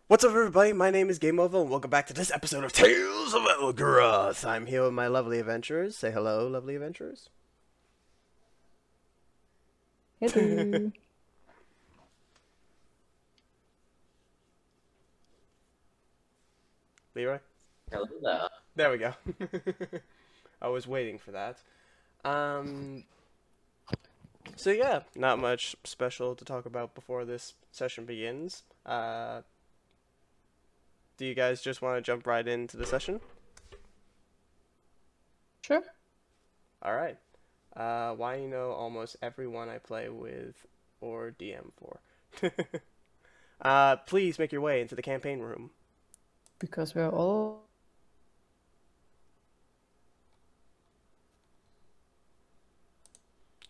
What's up, everybody? My name is Game Over, and welcome back to this episode of Tales of Algerath. I'm here with my lovely adventurers. Say hello, lovely adventurers. Hello. Leroy? Hello there. There we go. I was waiting for that. Um, so yeah, not much special to talk about before this session begins. Do you guys just want to jump right into the session? Sure. Alright. Why you know almost everyone I play with or DM for. Please make your way into the campaign room. Because we're all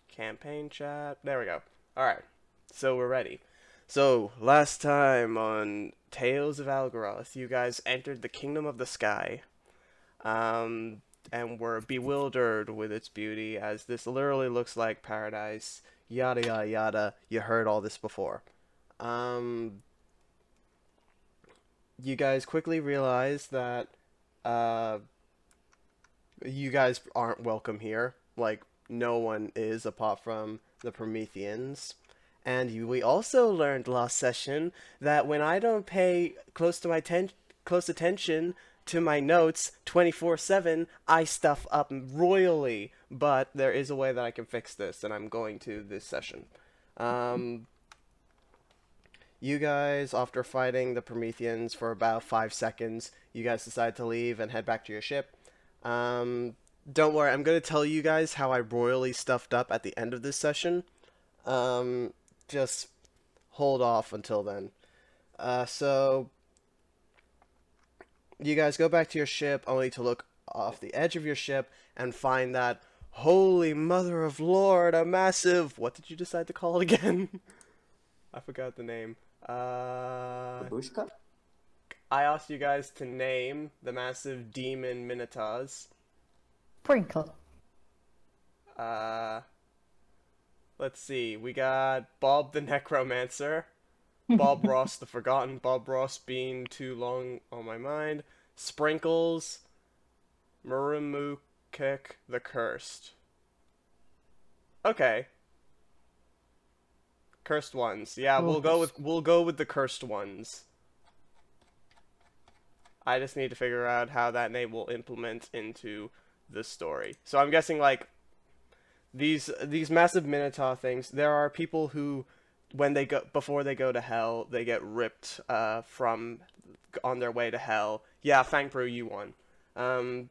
Campaign chat. There we go. Alright. So we're ready. So, last time on Tales of Algerath, you guys entered the Kingdom of the Sky. And were bewildered with its beauty, as this literally looks like paradise. Yada yada yada. You heard all this before. Um, you guys quickly realize that uh, you guys aren't welcome here. Like, no one is apart from the Prometheans. And we also learned last session that when I don't pay close attention to my notes 24/7, I stuff up royally. But there is a way that I can fix this, and I'm going to this session. Um, you guys, after fighting the Prometheans for about 5 seconds, you guys decide to leave and head back to your ship. Um, don't worry, I'm going to tell you guys how I royally stuffed up at the end of this session. Um, just hold off until then. So you guys go back to your ship only to look off the edge of your ship and find that holy mother of lord, a massive, what did you decide to call it again? I forgot the name. Babushka? I asked you guys to name the massive demon minotaurs. Sprinkle. Uh, let's see. We got Bob the Necromancer, Bob Ross the Forgotten, Bob Ross being too long on my mind, Sprinkles, Murumukik the Cursed. Okay, cursed ones. Yeah, we'll go with the cursed ones. I just need to figure out how that name will implement into the story. So I'm guessing like these massive minotaur things. There are people who, when they go before they go to hell, they get ripped from on their way to hell. Yeah, Fangpru, you won. Um,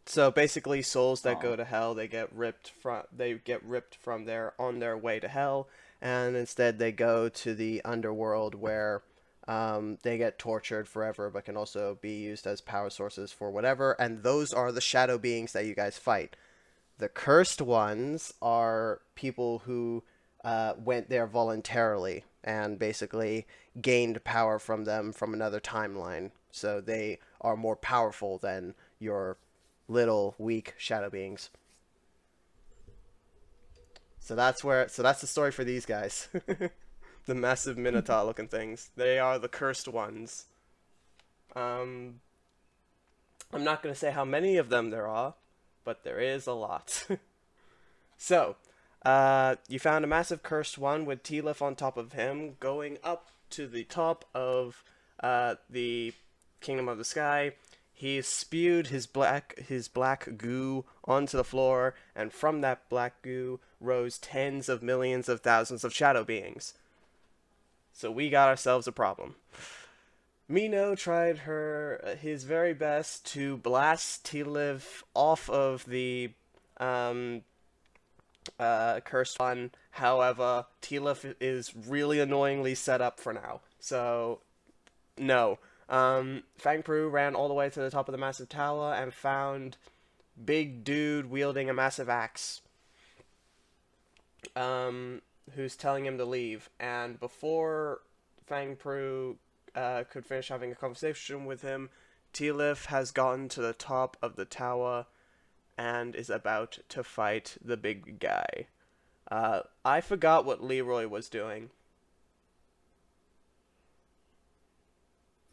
so basically, souls that go Oh, to hell, they get ripped from their on their way to hell, and instead they go to the underworld where they get tortured forever, but can also be used as power sources for whatever. And those are the shadow beings that you guys fight. The cursed ones are people who went there voluntarily and basically gained power from them from another timeline. So they are more powerful than your little weak shadow beings. So that's the story for these guys. The massive minotaur looking things. They are the cursed ones. Um, I'm not going to say how many of them there are, but there is a lot. So, you found a massive cursed one with T-Lif on top of him, going up to the top of the Kingdom of the Sky. He spewed his black goo onto the floor, and from that black goo rose tens of millions of thousands of shadow beings. So we got ourselves a problem. Mino tried his very best to blast T-Lif off of the um, cursed one. However, T-Lif is really annoyingly set up for now. So, no. Fangpru ran all the way to the top of the massive tower and found big dude wielding a massive axe. Who's telling him to leave. And before Fangpru could finish having a conversation with him, T-Lif has gotten to the top of the tower and is about to fight the big guy. I forgot what Leroy was doing.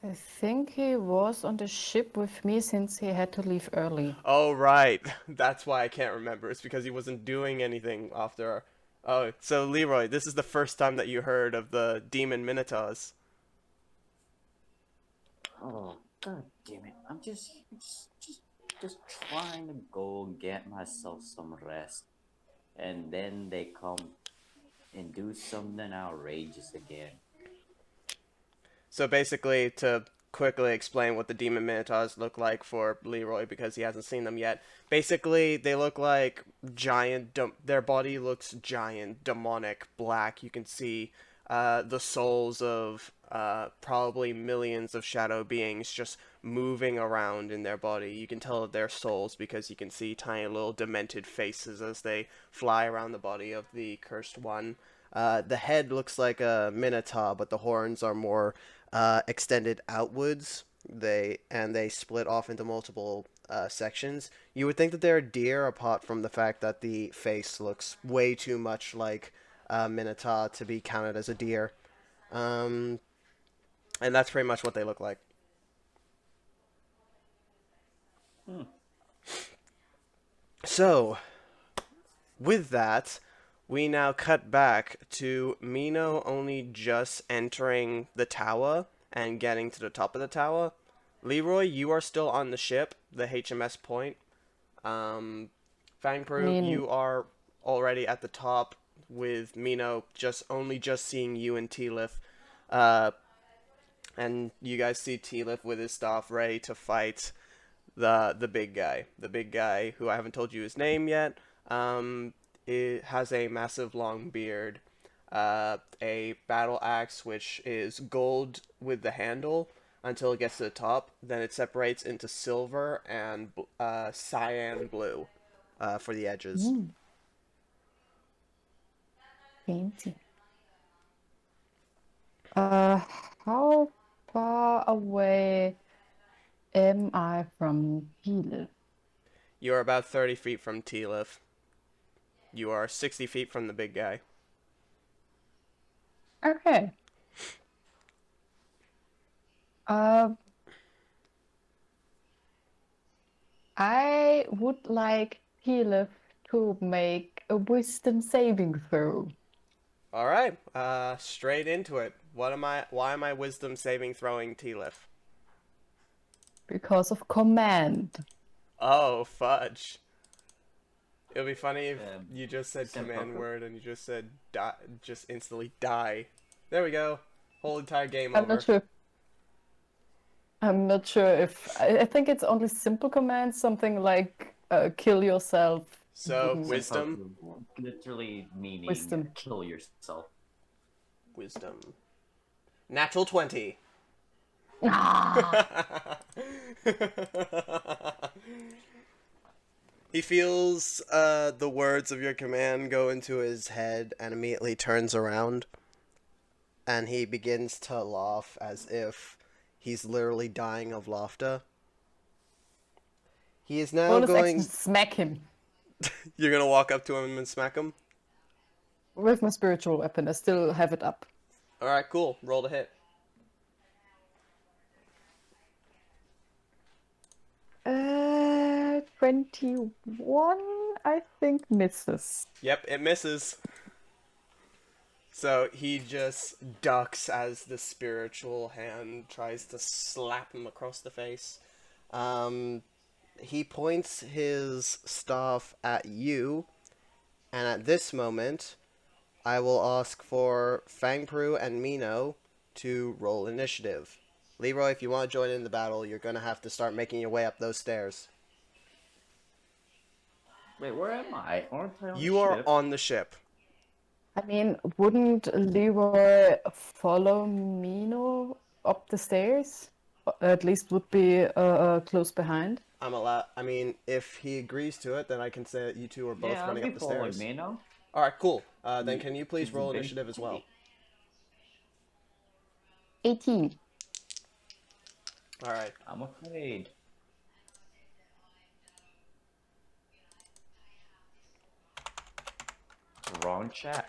I think he was on the ship with me since he had to leave early. Oh, right. That's why I can't remember. It's because he wasn't doing anything after. Oh, so Leroy, this is the first time that you heard of the demon minotaurs. Oh, god damn it. I'm just trying to go get myself some rest. And then they come and do something outrageous again. So basically, to quickly explain what the demon minotaurs look like for Leroy because he hasn't seen them yet. Basically, they look like giant. Their body looks giant, demonic, black. You can see the souls of probably millions of shadow beings just moving around in their body. You can tell that they're souls because you can see tiny little demented faces as they fly around the body of the cursed one. The head looks like a minotaur, but the horns are more extended outwards. They split off into multiple sections. You would think that they're deer, apart from the fact that the face looks way too much like a minotaur to be counted as a deer. Um, and that's pretty much what they look like. Hmm. So, with that, we now cut back to Mino only just entering the tower and getting to the top of the tower. Leroy, you are still on the ship, the HMS Point. I Fangpru, mean, you are already at the top with Mino just seeing you and T-Lif. Uh, and you guys see T-Lif with his staff ready to fight the big guy. The big guy who I haven't told you his name yet. It has a massive long beard, a battle axe which is gold with the handle until it gets to the top. Then it separates into silver and cyan blue for the edges. fancy. Uh, how far away am I from Kiel? You are about 30 feet from T-Lif. You are 60 feet from the big guy. Okay. Uh, I would like Kiel to make a wisdom saving throw All right, straight into it. Why am I wisdom saving throwing T-Lif? because of command. Oh, fudge. It would be funny if Um, you just said command Senpaku? word and you just said die, just instantly die. There we go. Whole entire game I'm not over. sure. I'm not sure if I think it's only simple commands, something like kill yourself So, wouldn't wisdom? Senpaku, literally meaning wisdom. kill yourself. Wisdom. Natural 20. Ah, He feels the words of your command go into his head and immediately turns around. And he begins to laugh as if he's literally dying of laughter. He is now bonus action, going. smack him You're gonna walk up to him and smack him? with my spiritual weapon. I still have it up. Alright, cool. Roll to hit. 21, I think misses. Yep, it misses. So he just ducks as the spiritual hand tries to slap him across the face. He points his staff at you, and at this moment, I will ask for Fangpru and Mino to roll initiative. Leroy, if you want to join in the battle, you're going to have to start making your way up those stairs. Wait, where am I? Aren't I on You the are ship? on the ship. I mean, wouldn't Leroy follow Mino up the stairs? At least would be close behind. I mean, if he agrees to it, then I can say that you two are both Yeah, I'll running be up the following stairs. Mino. All right, cool. Then can you please He's a roll big initiative as well? baby. 18. All right. I'm afraid. Wrong chat.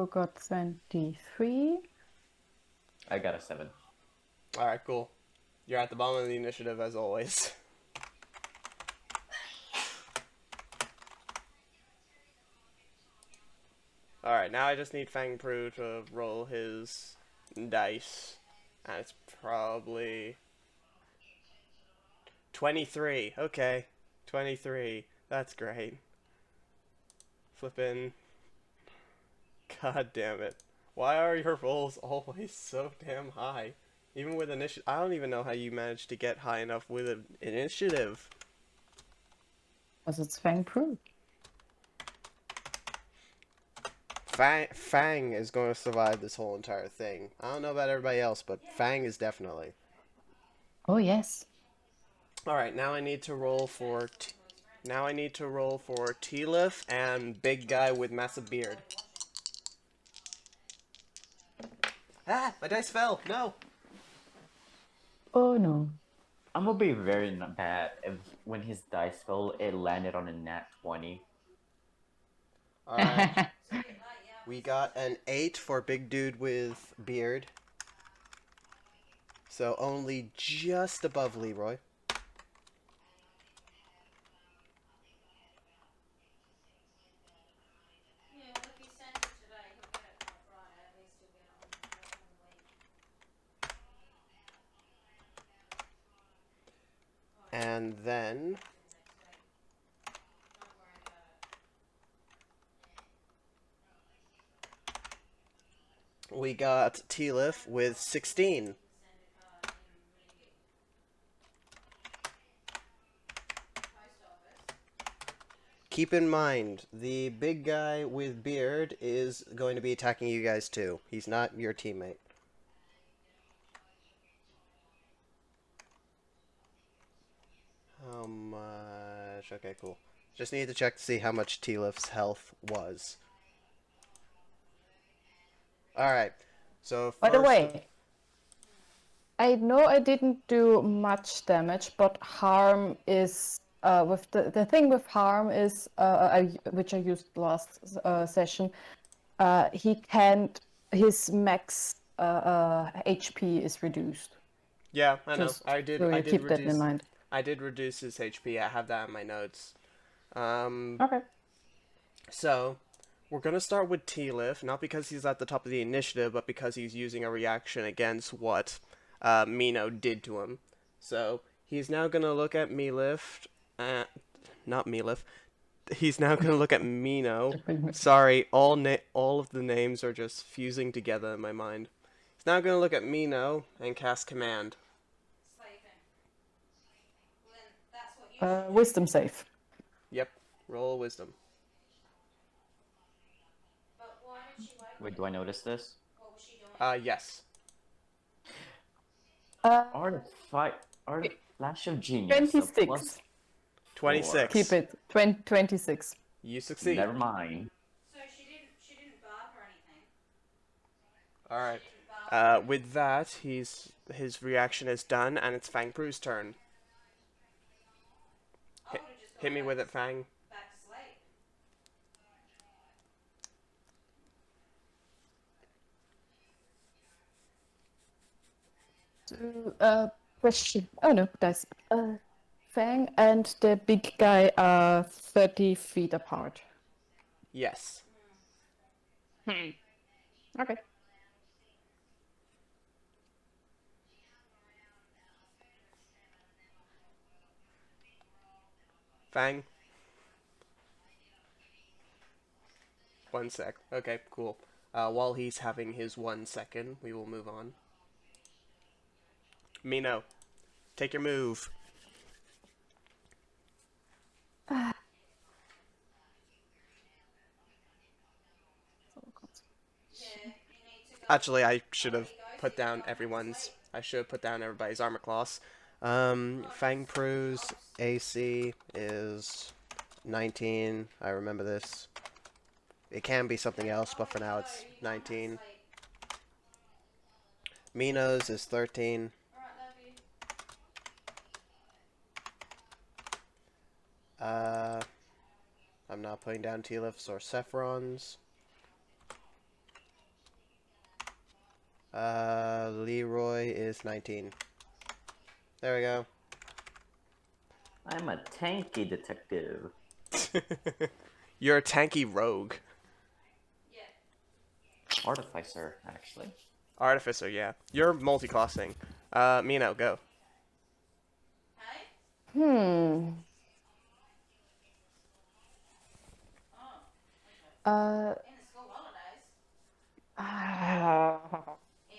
Mino got 23. I got a 7. Alright, cool. You're at the bottom of the initiative as always. Alright, now I just need Fang Pru to roll his dice. And it's probably 23. Okay. 23. That's great. Flippin'. God damn it. Why are your rolls always so damn high? Even with initiative. I don't even know how you managed to get high enough with an initiative. Was it's Fang Pru? Fang is going to survive this whole entire thing. I don't know about everybody else, but Fang is definitely. Oh, yes. Alright, now I need to roll for... Now I need to roll for Tealif and big guy with massive beard. Ah! My dice fell! No! Oh, no. I'm gonna be very bad if when his dice fell, it landed on a nat 20. Alright. We got an 8 for big dude with beard. So only just above Leroy. And then we got Tealif with 16. Keep in mind, the big guy with beard is going to be attacking you guys too. He's not your teammate. How much? Okay, cool. Just need to check to see how much Tealif's health was. Alright, so By the first... way, I know I didn't do much damage, but harm is with the thing with harm is which I used last session. He can't. His max HP is reduced. Yeah, I know. Just so you keep that in mind. I did reduce his HP. I have that in my notes. Okay. So, we're gonna start with Tealif, not because he's at the top of the initiative, but because he's using a reaction against what Mino did to him. So, he's now gonna look at Melif, not Melif. He's now gonna look at Mino. Sorry, all of the names are just fusing together in my mind. He's now gonna look at Mino and cast Command. Wisdom save. Yep, roll Wisdom. Wait, do I notice this? Yes. Art Flash of Genius. A 26. plus 26. Keep it. 26. You succeed. Never mind. So she didn't bark or anything. Alright. With that, his reaction is done, and it's Fang Pru's turn. Hit me with it, Fang. Back to slate. So, question. Oh no, dice. Fang and the big guy are 30 feet apart. Yes. Okay. Fang. 1 sec. Okay, cool. While he's having his 1 second, we will move on. Mino, take your move. Actually, I should have put down everyone's. I should have put down everybody's armor class. Fang Pru's AC is 19. I remember this. It can be something else, but for now it's 19. Mino's is 13. I'm not putting down Tealif's or Sephron's. Leroy is 19. There we go. I'm a tanky detective. You're a tanky rogue. Yeah. Artificer, actually. Artificer, yeah. You're multi-classing. Mino, go. Hey? Hmm. Oh, okay. Uh. In the school holidays. In.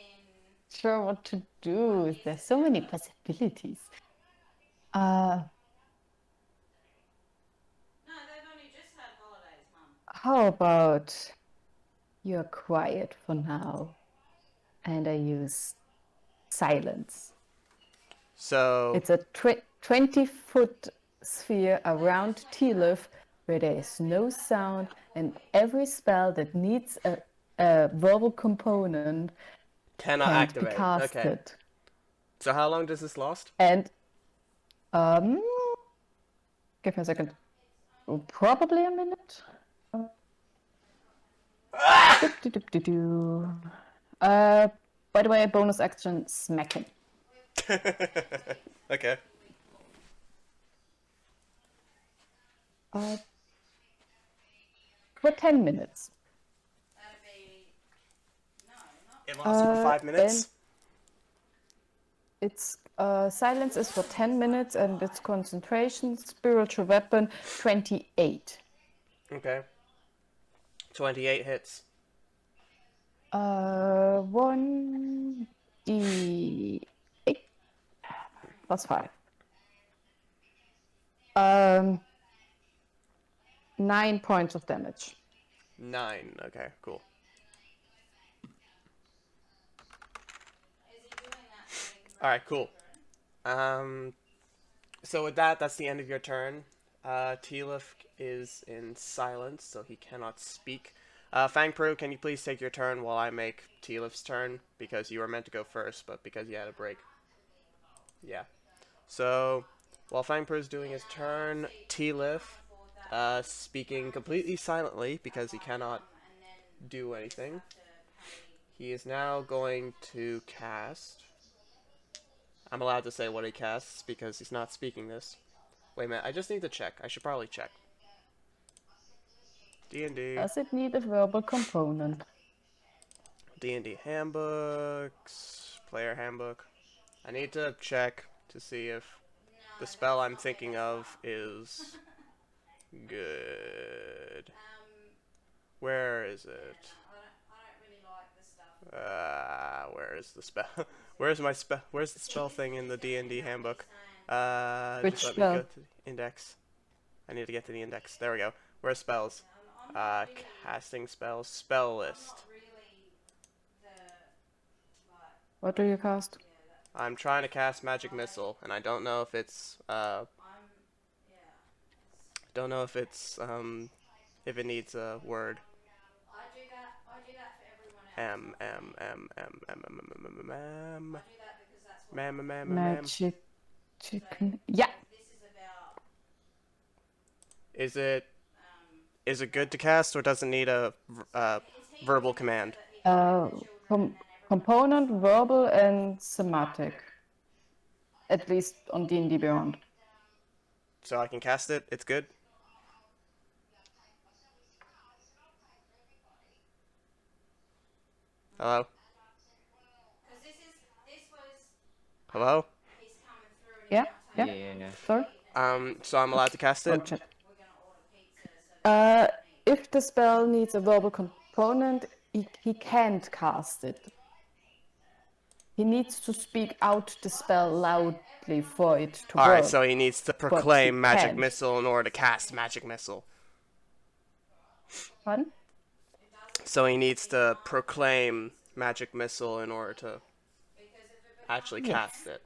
Sure, what to do? There's so many possibilities. Uh. No, they've only just had holidays, Mum. How about you're quiet for now, and I use silence. So, It's a 20-foot sphere around Teal'c where there is no sound, and every spell that needs a verbal component cannot can't be activate. casted. Okay. So how long does this last? And give me a second. Probably a minute. Do-do-do-do-do. By the way, bonus action, smacking. Okay. For 10 minutes. That'd be. No, not. It lasts for 5 minutes. Its silence is for 10 minutes, and its concentration, spiritual weapon, 28. Okay. 28 hits. 1d8 plus 5. 9 points of damage. 9. Okay, cool. Is he doing that so he can bring Alright, the cool. paper in? So with that, that's the end of your turn. Teal'c is in silence, so he cannot speak. Fangpru, can you please take your turn while I make Teal'c's turn? Because you were meant to go first, but because you had a break. Yeah. So, while Fangpru's doing his turn, Teal'c, speaking completely silently, because he cannot And then do anything, have to pay. he is now going to cast... I'm allowed to say what he casts, because he's not speaking this. Wait a minute, I just need to check. I should probably check. D&D. Does it need a verbal component? D&D handbooks. Player handbook. I need to check to see if the spell I'm thinking of is good. Where is it? I don't really like this stuff. Where is the spell? Where's my spell? Where's the spell thing in the D&D handbook? Which Just let spell? me go to the index. I need to get to the index. There we go. Where's spells? I'm not really, Casting spells. Spell I'm list. not really the like. What do you cast? Yeah, that, I'm trying to cast Magic Missile, and I don't know if it's I'm. Yeah. don't know if it's if it needs a word. I do that. I do that for everyone else. M M M M M M M M M I do that because that's what. M M M M. Magic chicken. Yeah. This is about. Is it good to cast, or does it need a verbal command? Component, verbal, and somatic. At least on D&D Beyond. So I can cast it. It's good. Hello. Because this was. Hello. He's coming through and Yeah? he's not Yeah? taking Yeah. Sorry? So I'm allowed to cast it. Oh, shit. We're gonna order pizza. So If the spell needs a verbal component, he can't cast it. He needs to speak out the spell loudly for it to All right. work. So he needs to he proclaim Magic can't. Missile in order to cast Magic Missile. Pardon? So he needs to proclaim Magic Missile in order to because if it actually Yes. cast it.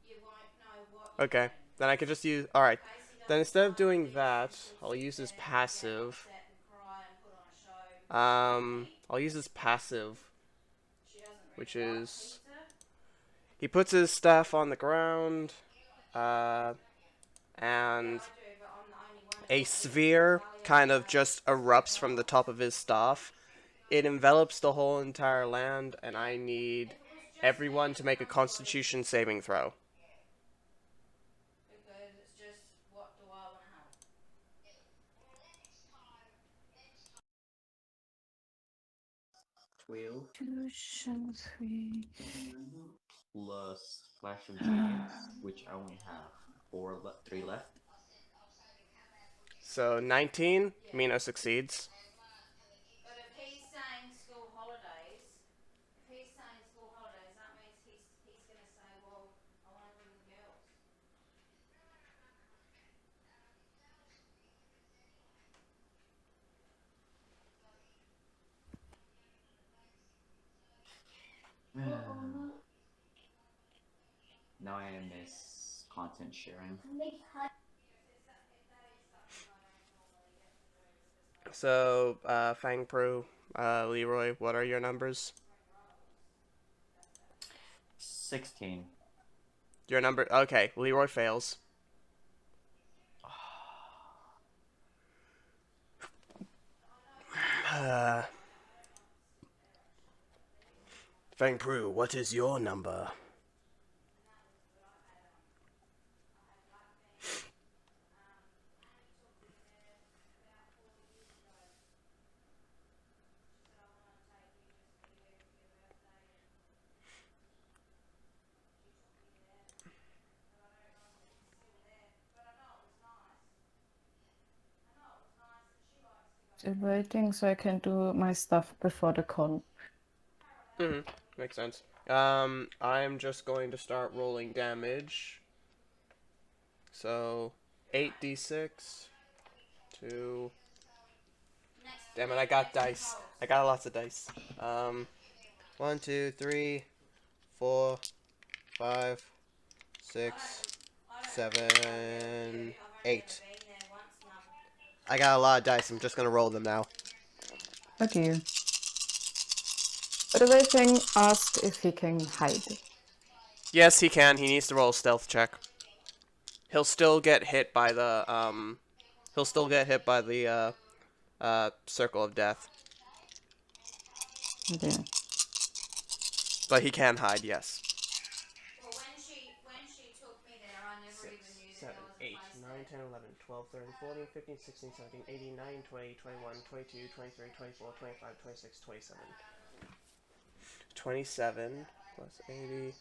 you won't know what. You're Okay. Then I could just use. All right. Then instead of doing that, I'll use his passive. upset and cry and put on a show. I'll use his passive, She doesn't really which like is pizza. he puts his staff on the ground, and I do, but I'm the only one. a sphere kind of just erupts from the top of his staff, it envelops the whole entire land, and I need everyone to make a Constitution saving throw. Because it's just, what do I want to have? 12 2, plus Flash of Genius, which I only have 3 left. So 19, Mino succeeds. But if he's saying school holidays, that means he's going to say, well, I want to bring the girls. Now I miss content sharing. So, Fang Pru, Leroy, what are your numbers? 16. Your number. Okay, Leroy fails. Fang Pru, what is your number? Still waiting so I can do my stuff before the con. Makes sense. I'm just going to start rolling damage. So, 8d6. 2. Damn it, I got dice. I got lots of dice. 1, 2, 3, 4, 5, 6, 7, 8. I got a lot of dice. I'm just gonna roll them now. Okay. By the way, Fang asked if he can hide. Yes, he can. He needs to roll a stealth check. He'll still get hit by the circle of death. Okay. But he can hide, yes. Well, when she took me there, I never even knew that 7, there was a 8, place 9, there. 10, 11, 12, 13, 14, 15, 16, 17, 18, 19, 20, 21, 22, 23, 24, 25, 26, 27. 27 plus 80.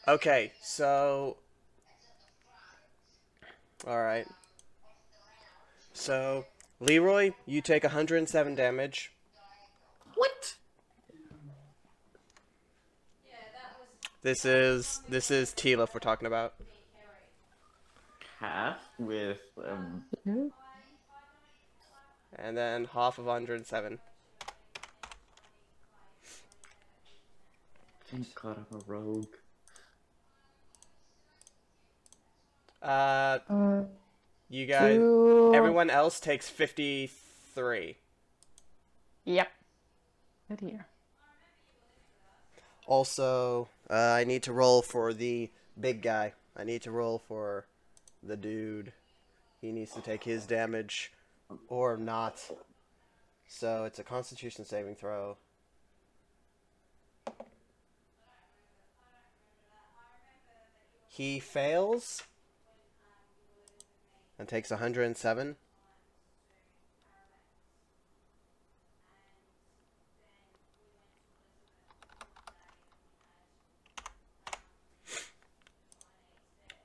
Okay, so... Alright. So, Leroy, you take 107 damage. What? Yeah, that was This is Tila we're talking about. being carried. Half with Yeah. And then half of 107. Thank God I'm a rogue. You guys, everyone else takes 53. Yep. Right here. Also, I need to roll for the big guy. I need to roll for the dude. He needs to take his damage or not. So it's a Constitution saving throw. He fails and takes 107.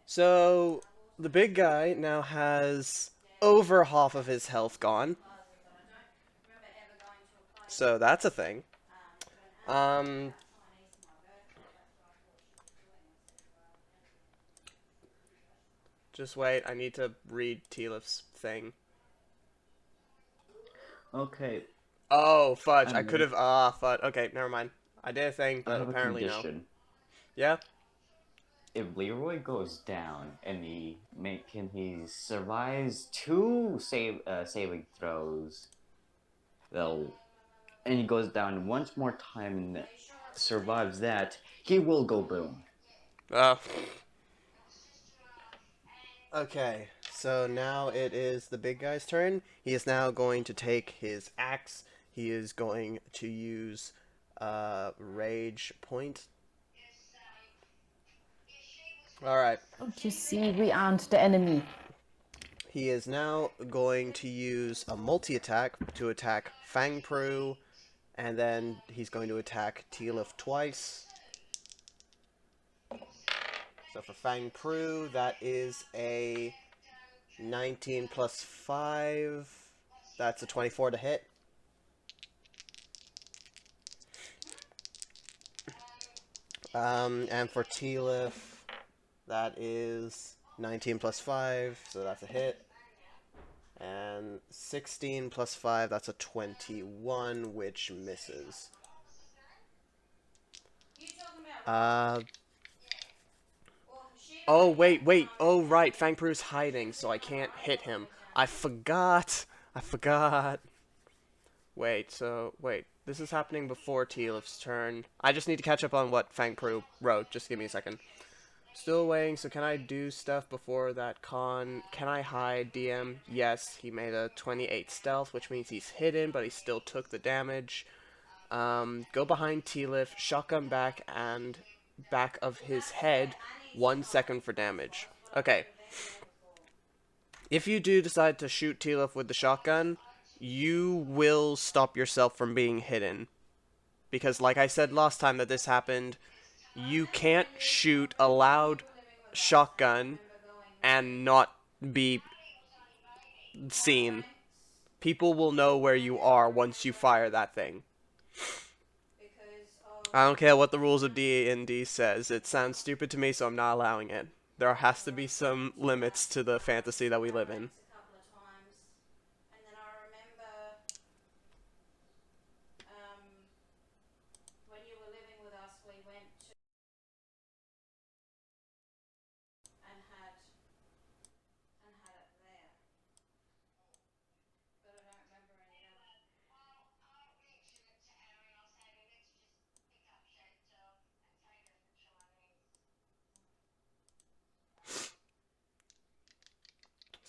So the big guy now has over half of his health gone. So that's a thing. Just wait, I need to read Tilif's thing. Okay, Oh, fudge. I could have... fudge. Okay, never mind. I did a thing, I but have a apparently no. condition. Yeah? If Leroy goes down and he survives 2 saving throws, and he goes down once more time and survives that, he will go boom. Okay, So now it is the big guy's turn. He is now going to take his axe. He is going to use rage point. Alright. Don't you see, we aren't the enemy. He is now going to use a multi-attack to attack Fangpru, and then he's going to attack Tealif twice. So for Fangpru, that is a 19 plus 5. That's a 24 to hit. And for Tealif, that is 19 plus 5, so that's a hit. And 16 plus 5, that's a 21, which misses. Oh, wait. Oh, right. Fangpru's hiding, so I can't hit him. I forgot. Wait. This is happening before Tealif's turn. I just need to catch up on what Fangpru wrote. Just give me a second. Still waiting, so can I do stuff before that con? Can I hide, DM? Yes, he made a 28 stealth, which means he's hidden, but he still took the damage. Go behind Tealif, shotgun back, and back of his head, 1 second for damage. Okay. If you do decide to shoot Tealif with the shotgun, you will stop yourself from being hidden. Because like I said last time that this happened, you can't shoot a loud shotgun and not be seen. People will know where you are once you fire that thing. I don't care what the rules of DnD says. It sounds stupid to me, so I'm not allowing it. There has to be some limits to the fantasy that we live in. When you were living with us, we went to and had it there. But I don't remember any of it.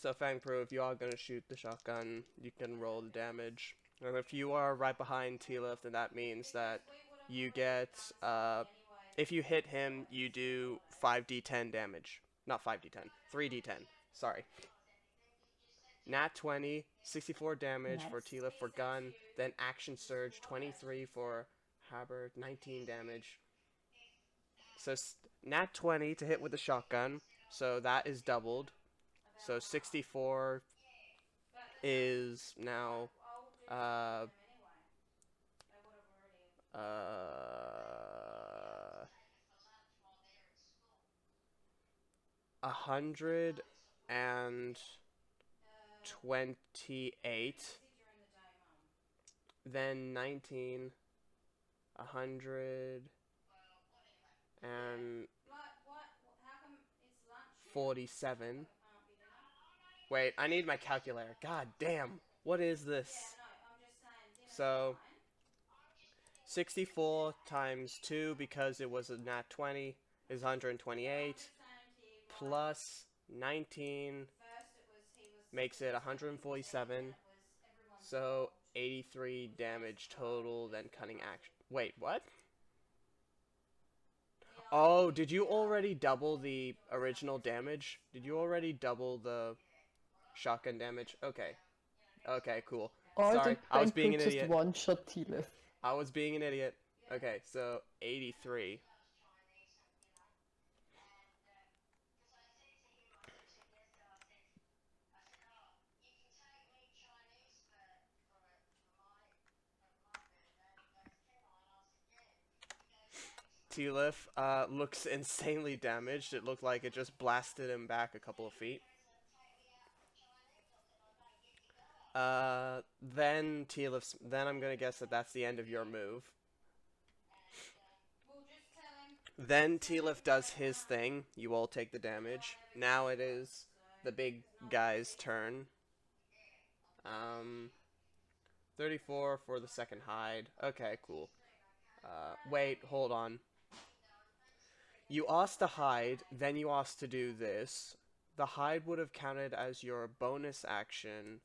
So Fangpru, if you are going to shoot the shotgun, you can roll the damage. And if you are right behind Tealif, then that means that you get, if you hit him, you do 5d10 damage. Not 5d10, 3d10. Sorry. Nat 20, 64 damage for Nice. Tealif for gun, then action surge, 23 for Haberd, 19 damage. So Nat 20 to hit with the shotgun, so that is doubled. So 64 is now uh 128, then 19, 147. Wait, I need my calculator. God damn, what is this? So 64 times 2, because it was a nat 20, is 128, plus 19 makes it 147, so 83 damage total, then cutting action. Wait, what? Oh, did you already double the original damage? Did you already double the shotgun damage? Okay. Okay, cool. Or Sorry, did I was being Fangpru an just idiot. one-shot Tealif? I was being an idiot. Okay, so 83. Tealif looks insanely damaged. It looked like it just blasted him back a couple of feet. Then Tealif's. Then I'm gonna guess that that's the end of your move. Then Tealif does his thing. You all take the damage. Now it is the big guy's turn. 34 for the second hide. Okay, cool. Wait, hold on. You asked to hide, then you asked to do this, the hide would have counted as your bonus action,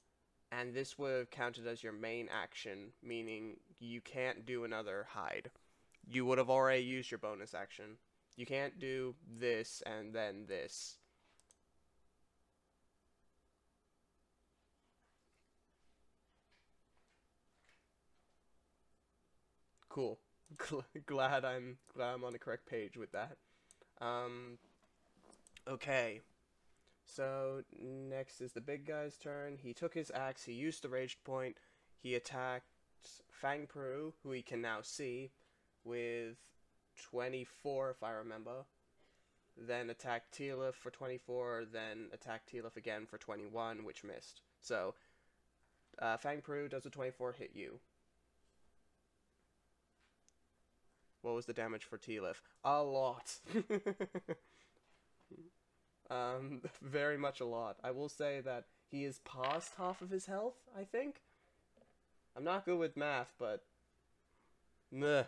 and this would have counted as your main action, meaning you can't do another hide. You would have already used your bonus action. You can't do this and then this. Cool. glad I'm on the correct page with that. Okay. So next is the big guy's turn. He took his axe, he used the rage point, he attacked Fangpru, who he can now see, with 24 if I remember. Then attacked Tealif for 24, then attacked Tealif again for 21, which missed. So, Fangpru, does a 24 hit you? What was the damage for Tealif? A lot. Very much a lot. I will say that he is past half of his health, I think. I'm not good with math, but... Meh.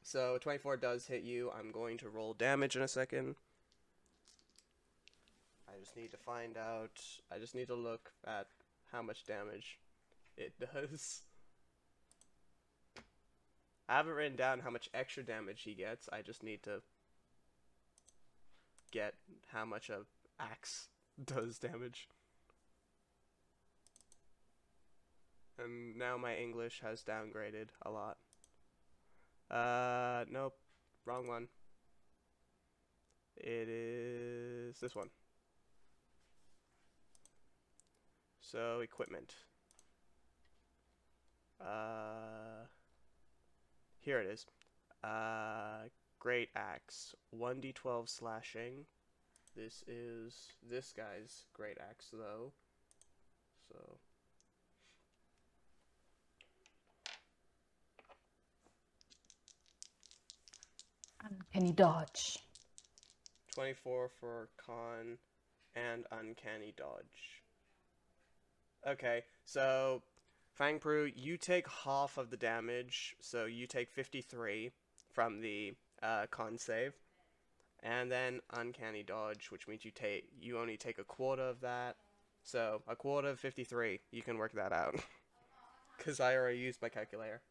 So 24 does hit you. I'm going to roll damage in a second. I just need to find out... I just need to look at how much damage it does. I haven't written down how much extra damage he gets. I just need to get how much a axe does damage. And now my English has downgraded a lot. Nope. Wrong one. It is this one. So, equipment. Here it is. Great axe. 1d12 slashing. This is this guy's great axe, though. So... Uncanny dodge. 24 for con and uncanny dodge. Okay, so Fangpru, you take half of the damage, so you take 53 from the con save, and then uncanny dodge, which means you only take a quarter of that. So a quarter of 53, you can work that out, because I already used my calculator.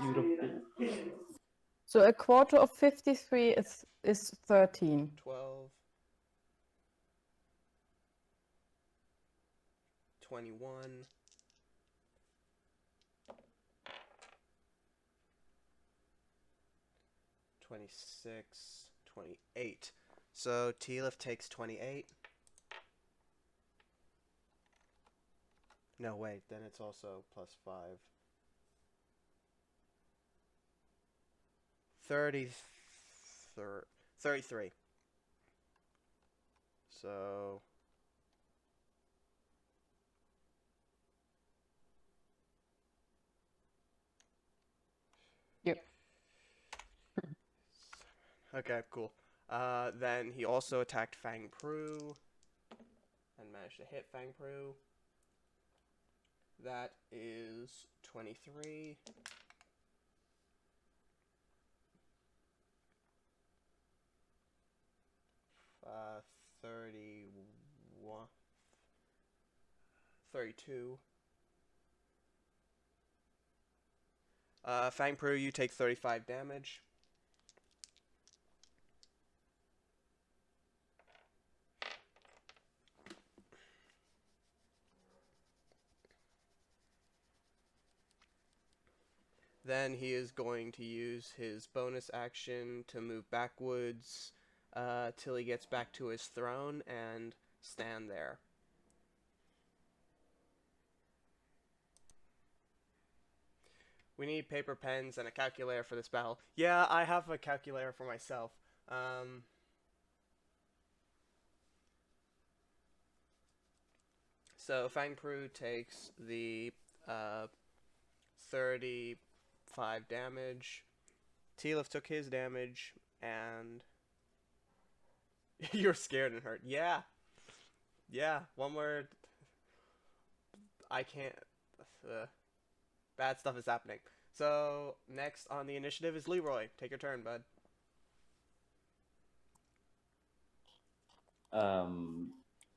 Beautiful. So a quarter of 53 is 13. 12, 21, 26, 28. So Tealif takes 28. No, wait, then it's also plus 5. 33. So... Yep. Okay, cool. Then he also attacked Fangpru and managed to hit Fangpru. That is 23. 31, 32. Fangpru, you take 35 damage. Then he is going to use his bonus action to move backwards till he gets back to his throne and stand there. We need paper, pens, and a calculator for this battle. Yeah, I have a calculator for myself. So Fangpru takes the 35 damage. Tealif took his damage, and you're scared and hurt. Yeah. Yeah, one word. I can't. Bad stuff is happening. So next on the initiative is Leroy. Take your turn, bud.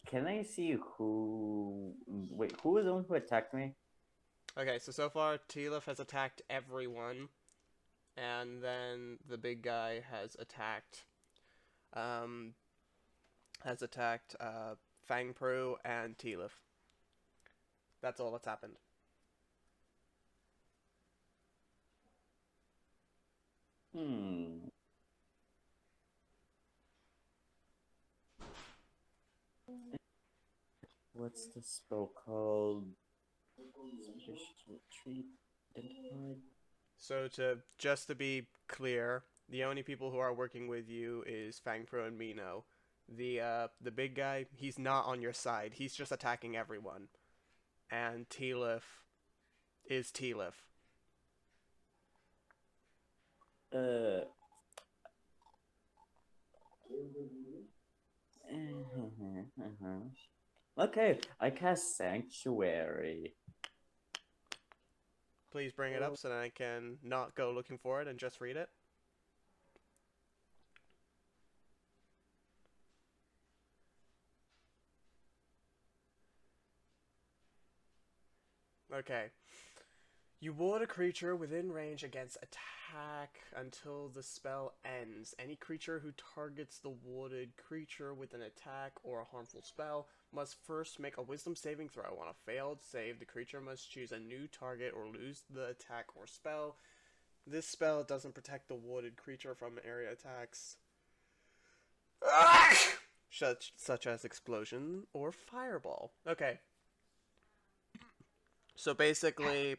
Can I see who? Wait, who was the one who attacked me? Okay, so far Tilith has attacked everyone, and then the big guy um, has attacked Fang Pru and Tilith. That's all that's happened. Hmm. What's the spell called? Special retreat identified. So to be clear, the only people who are working with you is Fang Pro and Mino. The big guy, he's not on your side. He's just attacking everyone. And Tilith is Tilith. Uh. Okay, I cast Sanctuary. Please bring it up so that I can not go looking for it and just read it. Okay. You ward a creature within range against attack until the spell ends. Any creature who targets the warded creature with an attack or a harmful spell must first make a wisdom saving throw. On a failed save, the creature must choose a new target or lose the attack or spell. This spell doesn't protect the warded creature from area attacks, such as explosion or fireball. Okay. So basically,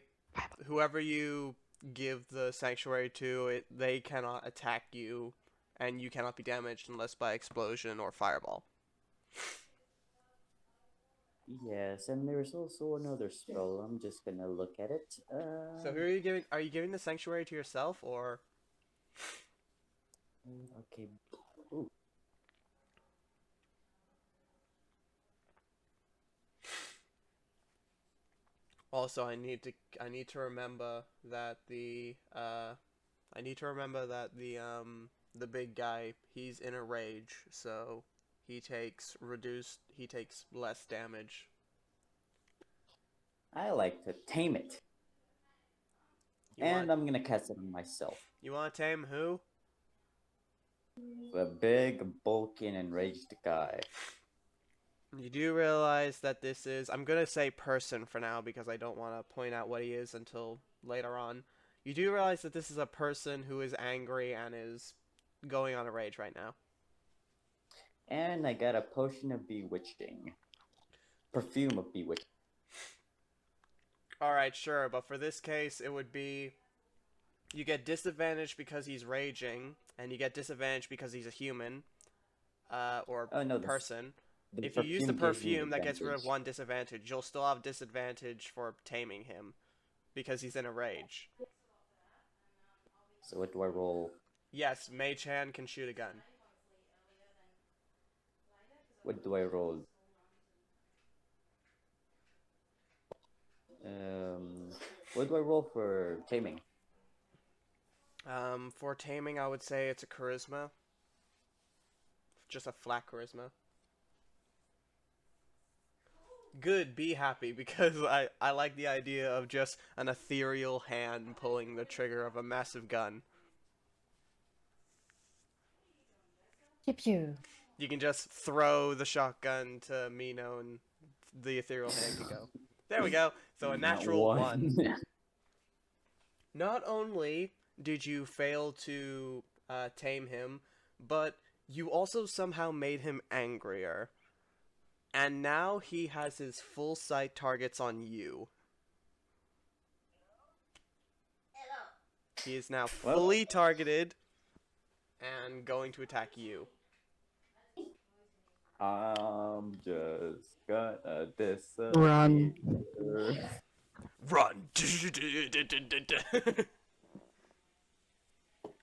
whoever you give the sanctuary to, they cannot attack you, and you cannot be damaged unless by explosion or fireball. Yes, and there's also another spell. I'm just gonna look at it. So who are you giving? Are you giving the sanctuary to yourself or? Okay. Ooh. Also, I need to remember that the big guy, he's in a rage, so he takes less damage. I like to tame it, You and want I'm gonna cast it on myself. you want to tame who? A big, bulky, and enraged guy. You do realize that this is, I'm gonna say person for now because I don't want to point out what he is until later on. You do realize that this is a person who is angry and is going on a rage right now. And I got a potion of bewitching. Perfume of bewitching. Alright, sure, but for this case, it would be you get disadvantage because he's raging, and you get disadvantage because he's a human, or Oh no, person. the If you use the perfume gives me perfume, that gets rid of advantage. one disadvantage. You'll still have disadvantage for taming him because he's in a rage. So what do I roll? Yes, Mage Hand can shoot a gun. What do I roll? What do I roll for taming? For taming, I would say it's a charisma. Just a flat charisma. Good, be happy, because I like the idea of just an ethereal hand pulling the trigger of a massive gun. Pew pew. You can just throw the shotgun to Mino and the ethereal hand can go. There we go. So a Not natural one. 1. Not only did you fail to tame him, but you also somehow made him angrier. And now he has his full sight targets on you. Hello. He is now Well- fully targeted and going to attack you. I'm just gonna disappear. Run.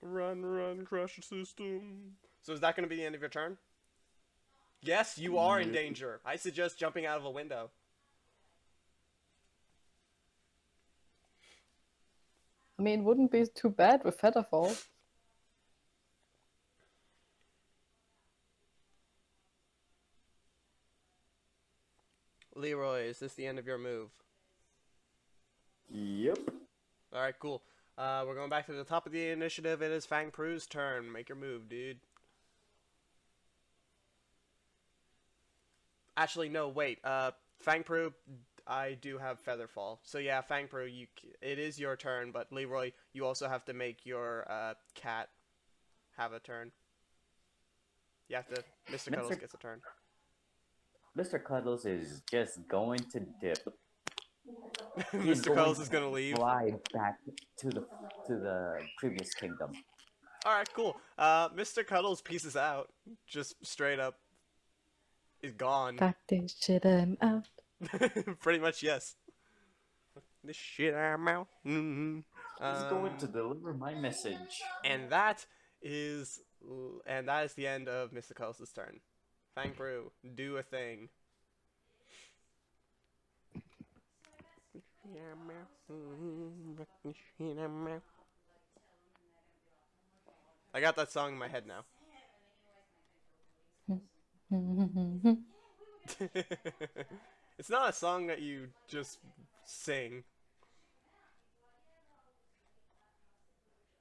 Run! Run, crush the system. So is that going to be the end of your turn? Yes, you are in danger. I suggest jumping out of a window. I mean, wouldn't be too bad with Featherfall. Leroy, is this the end of your move? Yep. Alright, cool. We're going back to the top of the initiative. It is Fang Pru's turn. Make your move, dude. Actually, no, wait. Fang Pru, I do have Featherfall. So yeah, Fang Pru, it is your turn, but Leroy, you also have to make your cat have a turn. You have to. Mr. Cuddles gets a turn. Mr. Cuddles is just going to dip. Mr. Cuddles is gonna leave. Fly back to the previous kingdom. Alright, cool. Mr. Cuddles pieces out. Just straight up is gone. Fuck this shit, I'm out. Pretty much, yes. This shit I'm out. Mm-hmm. He's going to deliver my message. And that is the end of Mr. Cuddles' turn. Fang Pru, do a thing. I got that song in my head now. It's not a song that you just sing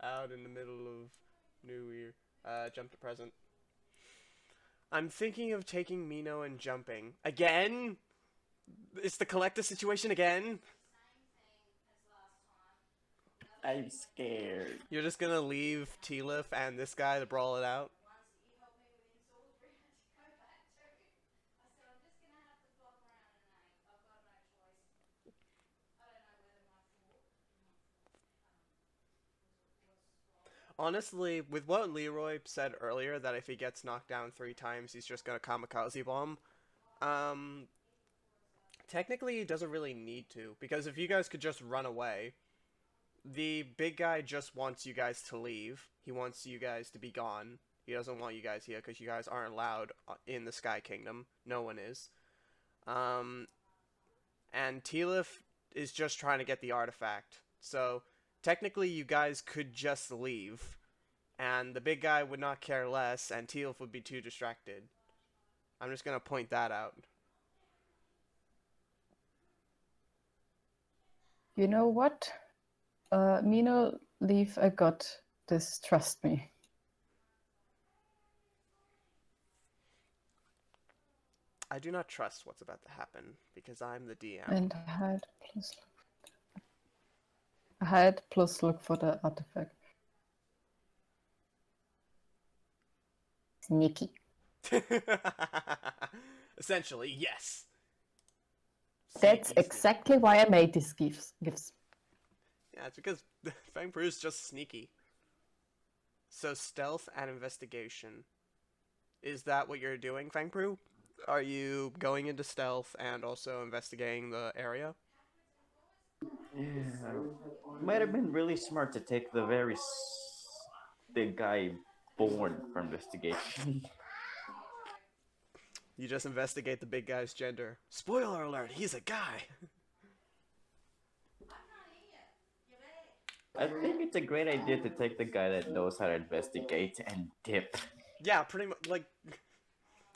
out in the middle of New Year. Jump to present. I'm thinking of taking Mino and jumping. Again? It's the collector situation again? I'm scared. You're just gonna leave T-Lif and this guy to brawl it out? Honestly, with what Leroy said earlier, that if he gets knocked down 3 times, he's just gonna kamikaze bomb. Technically, he doesn't really need to, because if you guys could just run away, the big guy just wants you guys to leave. He wants you guys to be gone. He doesn't want you guys here, because you guys aren't allowed in the Sky Kingdom. No one is. And T-Lif is just trying to get the artifact. So, technically, you guys could just leave, and the big guy would not care less, and T-Lif would be too distracted. I'm just gonna point that out. You know what? Mino, leave. I got this. Trust me. I do not trust what's about to happen, because I'm the DM. And hide plus look for the artifact. Sneaky. Essentially, yes. That's Sneaky, exactly why I made these gifts. Yeah, it's because Fang Pru is just sneaky. So stealth and investigation. Is that what you're doing, Fang Pru? Are you going into stealth and also investigating the area? Yeah. Might have been really smart to take the guy born for investigation. You just investigate the big guy's gender. Spoiler alert, he's a guy! I think it's a great idea to take the guy that knows how to investigate and dip. Yeah, pretty much, like...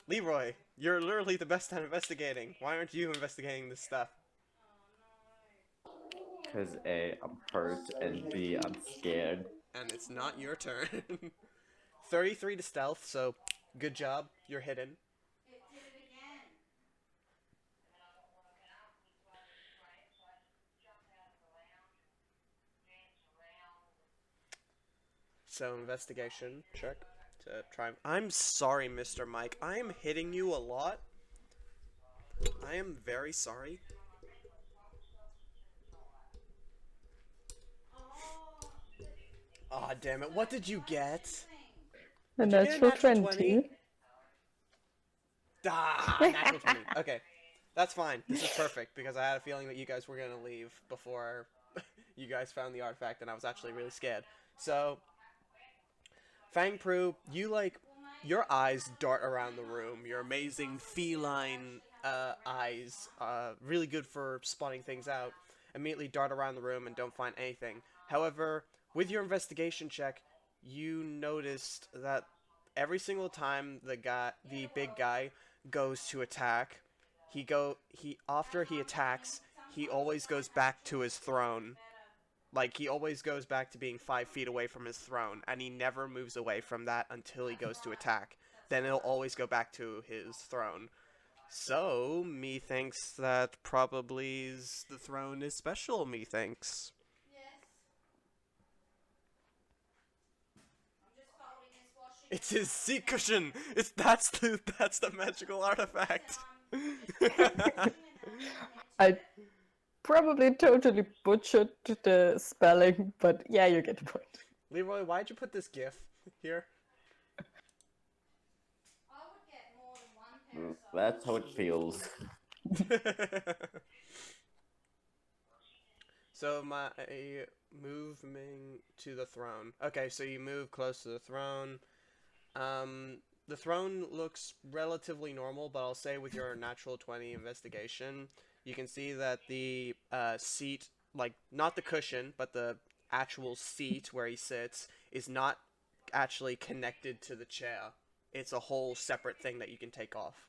Leroy, you're literally the best at investigating. Why aren't you investigating this stuff? Because A, I'm hurt, and B, I'm scared. And it's not your turn. 33 to stealth, so good job. You're hidden. So investigation check to try. I'm sorry, Mr. Mike. I am hitting you a lot. I am very sorry. Aw, damn it. What did you get? A Did you get a natural natural 20. 20? Ah, natural 20. Okay. That's fine. This is perfect, because I had a feeling that you guys were gonna leave before you guys found the artifact, and I was actually really scared. So, Fang Pru, your eyes dart around the room. Your amazing feline eyes, really good for spotting things out. immediately dart around the room and don't find anything. However, with your investigation check, you noticed that every single time the big guy goes to attack, he after he attacks, he always goes back to his throne. Like, he always goes back to being 5 feet away from his throne, and he never moves away from that until he goes to attack. Then he'll always go back to his throne. So, methinks that probably the throne is special, methinks. Yes. I'm just folding this washing. It's his seat cushion! That's the magical artifact! I probably totally butchered the spelling, but yeah, you get the point. Leroy, why'd you put this gif here? I would get more than one pair of socks. That's how it feels. So my moving to the throne. Okay, so you move close to the throne. The throne looks relatively normal, but I'll say with your natural 20 investigation, you can see that the seat, like not the cushion, but the actual seat where he sits, is not actually connected to the chair. It's a whole separate thing that you can take off.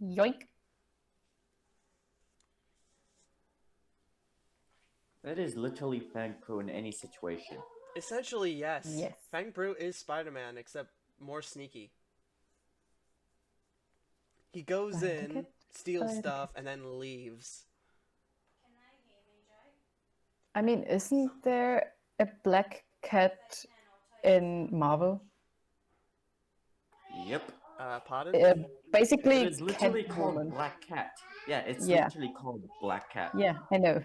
Yoink. That is literally Fang Pro in any situation. Essentially, yes. Yes. Fang Brew is Spider-Man, except more sneaky. He goes Spider in, Cat, steals Spider stuff, and then leaves. Can they hear me, Jake? I mean, isn't there a black cat in Marvel? Yep. Pardon? Basically, It's literally called Catwoman. Black Cat. Yeah, it's Yeah. literally called Black Cat. Yeah, I know.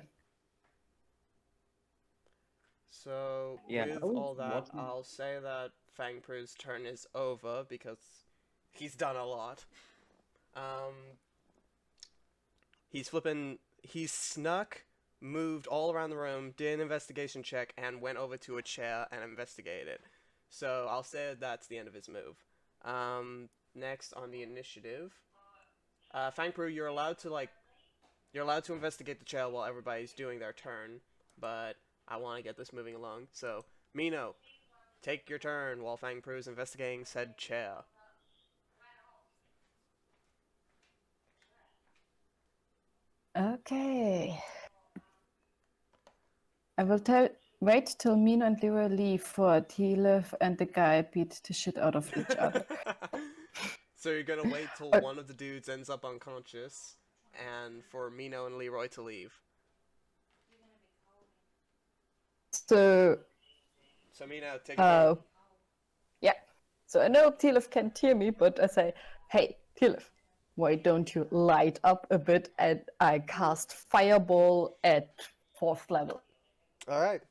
So, Yeah, with I was all that, watching- I'll say that Fang Pru's turn is over because he's done a lot. He's snuck, moved all around the room, did an investigation check, and went over to a chair and investigated it. So, I'll say that that's the end of his move. Next on the initiative, Fang Pru, you're allowed to investigate the chair while everybody's doing their turn, but I want to get this moving along. So, Mino, take your turn while Fang Pru is investigating said chair. Okay. I will wait till Mino and Leroy leave for Tilith and the guy beat the shit out of each other. So you're gonna wait till one of the dudes ends up unconscious, and for Mino and Leroy to leave. So, So Mino, take your turn. yeah. So I know Tilith can't hear me, but I say, hey, Tilith, why don't you light up a bit and I cast Fireball at 4th level. Alright.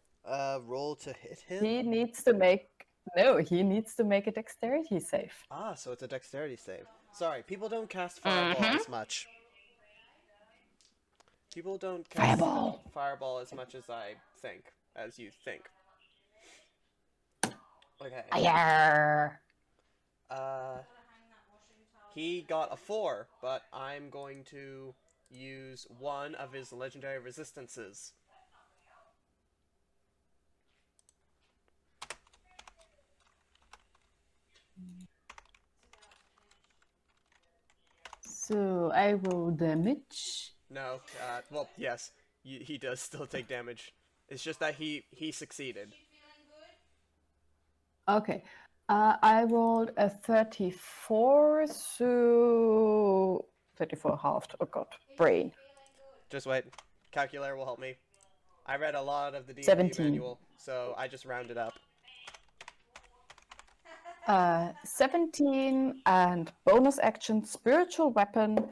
Roll to hit him. He needs to make a dexterity save. Ah, so it's a dexterity save. Sorry, people don't cast Fireball as much. People don't cast Fireball as much as you think. Okay. Fire! He got a 4, but I'm going to use one of his legendary resistances. So I roll damage. No, well, yes, he does still take damage. It's just that he succeeded. Okay. I rolled a 34, so 34 halved. Oh god, brain. Just wait. Calculator will help me. I read a lot of the D&D 17. manual, so I just rounded up. 17 and bonus action spiritual weapon.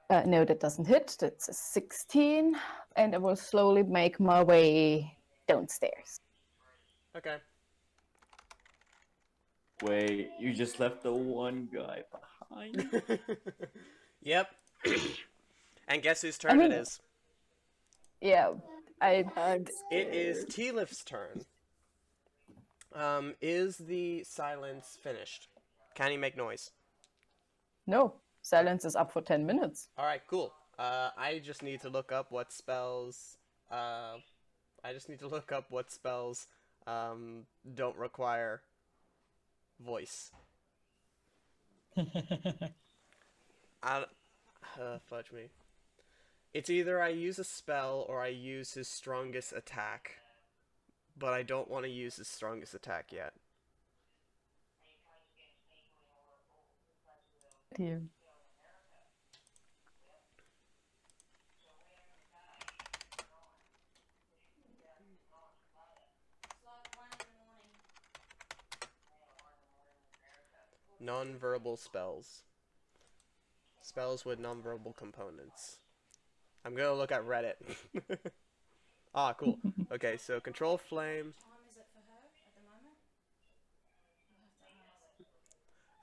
No, that doesn't hit. That's a 16, and I will slowly make my way downstairs. Okay. Wait, you just left the one guy behind? Yep. And guess whose turn it is? Yeah, It is Tilith's turn. Is the silence finished? Can he make noise? No, silence is up for 10 minutes. All right, cool. I just need to look up what spells. I just need to look up what spells don't require voice. I, fudge me. It's either I use a spell or I use his strongest attack, but I don't want to use his strongest attack yet. Dear. It's like 1 in the morning. Non-verbal spells. Spells with non-verbal components. I'm gonna look at Reddit. Ah, cool. Okay, so control flame. What time is it for her at the moment?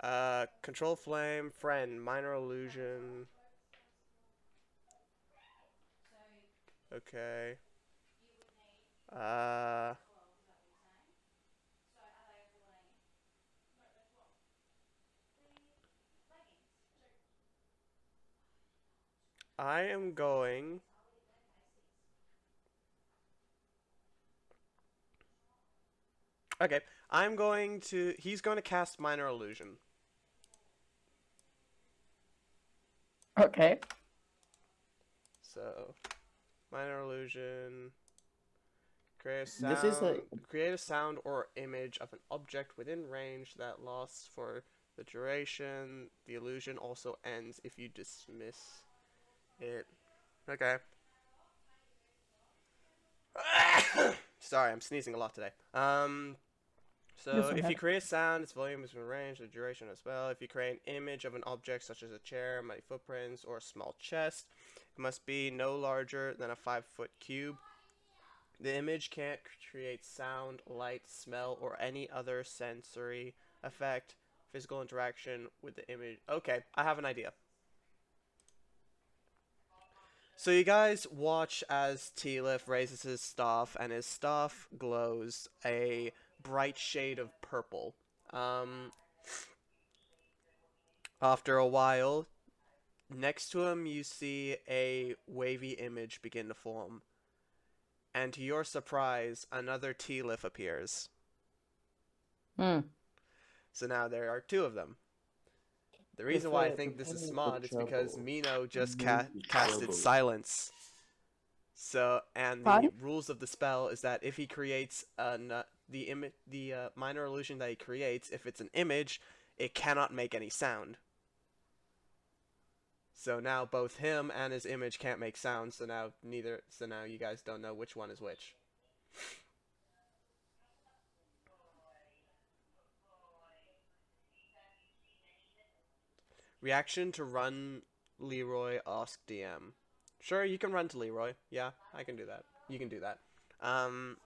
I'll have to ask. Control flame, friend, minor illusion. So Okay. you would need Uh, 12, is that what you're saying? So are they 14? No, they're 12. The leggings, too. I am going. Okay, I'm going to. He's going to cast minor illusion. Okay. So, minor illusion. Create a This is sound. a Create a sound or image of an object within range that lasts for the duration. The illusion also ends if you dismiss it. Okay. Sorry, I'm sneezing a lot today. So This if one you create a sound, its volume is in range, the duration as well. If you create an image of an object such as a chair, muddy footprints, or a small chest, it must be no larger than a 5-foot cube. The image can't create sound, light, smell, or any other sensory effect. Physical interaction with the image. Okay, I have an idea. So you guys watch as Tealif raises his staff, and his staff glows a bright shade of purple. After a while, next to him you see a wavy image begin to form. And to your surprise, another Tealif appears. Hmm. So now there are two of them. The reason why I think this is prepare for smart is because trouble. Mino just Make it casted trouble. silence. So, and the Pardon? rules of the spell is that if he creates the minor illusion that he creates, if it's an image, it cannot make any sound. So now both him and his image can't make sound. So now you guys don't know which one is which. Reaction to run Leroy ask DM. Sure, you can run to Leroy. Yeah, I can do that. You can do that. Um,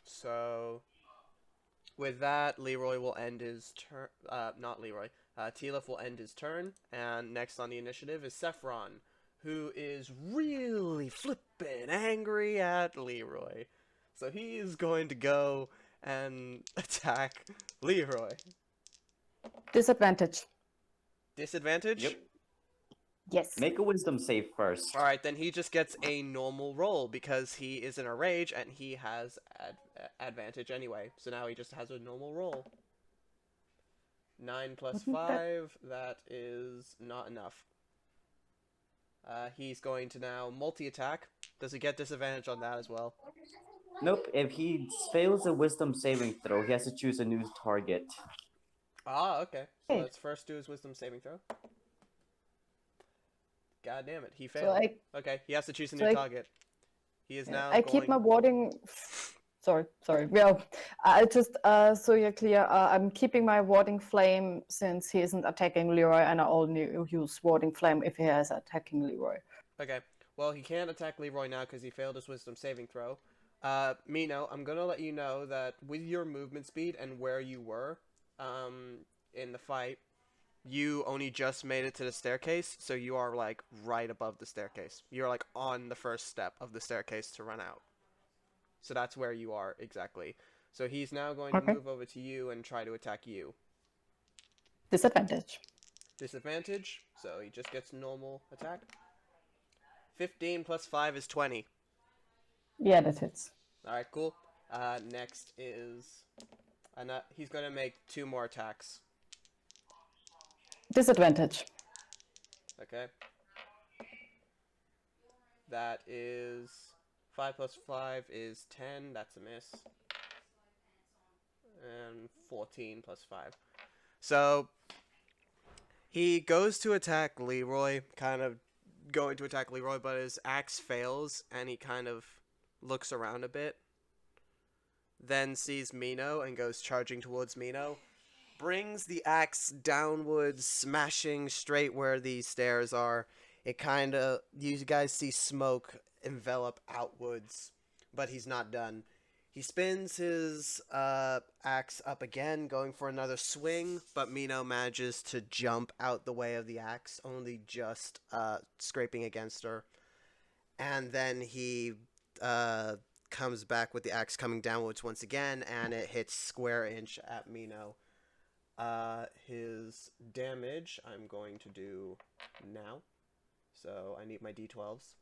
so with that, Leroy will end his turn. Not Leroy. Tealif will end his turn, and next on the initiative is Saffron, who is really flippin' angry at Leroy. So he is going to go and attack Leroy. Disadvantage. Disadvantage? Yep. Yes. Make a wisdom save first. Alright, then he just gets a normal roll because he is in a rage and he has advantage anyway. So now he just has a normal roll. 9 plus Wouldn't that- 5, that is not enough. He's going to now multi-attack. Does he get disadvantage on that as well? Nope. If he fails a wisdom saving throw, he has to choose a new target. Ah, okay. So Hey. let's first do his wisdom saving throw. God damn it, he So failed. I, Okay, he has to choose a so new I- target. He is now I going... keep my warding. Sorry. Well, I just so you're clear. I'm keeping my warding flame since he isn't attacking Leroy, and I only use warding flame if he is attacking Leroy. Okay. Well, he can't attack Leroy now because he failed his wisdom saving throw. Mino, I'm gonna let you know that with your movement speed and where you were, in the fight, You only just made it to the staircase, so you are like right above the staircase. You're like on the first step of the staircase to run out. So that's where you are exactly. So he's now going to Okay. move over to you and try to attack you. Disadvantage. Disadvantage, so he just gets normal attack. 15 plus 5 is 20. Yeah, that hits. Alright, cool. Next is... he's going to make 2 more attacks. Disadvantage. Okay. That is 5 plus 5 is 10. That's a miss. And 14 plus 5. So he goes to attack Leroy, kind of going to attack Leroy, but his axe fails and he kind of looks around a bit. Then sees Mino and goes charging towards Mino. Brings the axe downwards, smashing straight where the stairs are. It kind of, you guys see smoke envelop outwards, but he's not done. He spins his axe up again, going for another swing, but Mino manages to jump out the way of the axe, only just scraping against her. And then he comes back with the axe coming downwards once again, and it hits square inch at Mino. His damage I'm going to do now. So I need my d12s.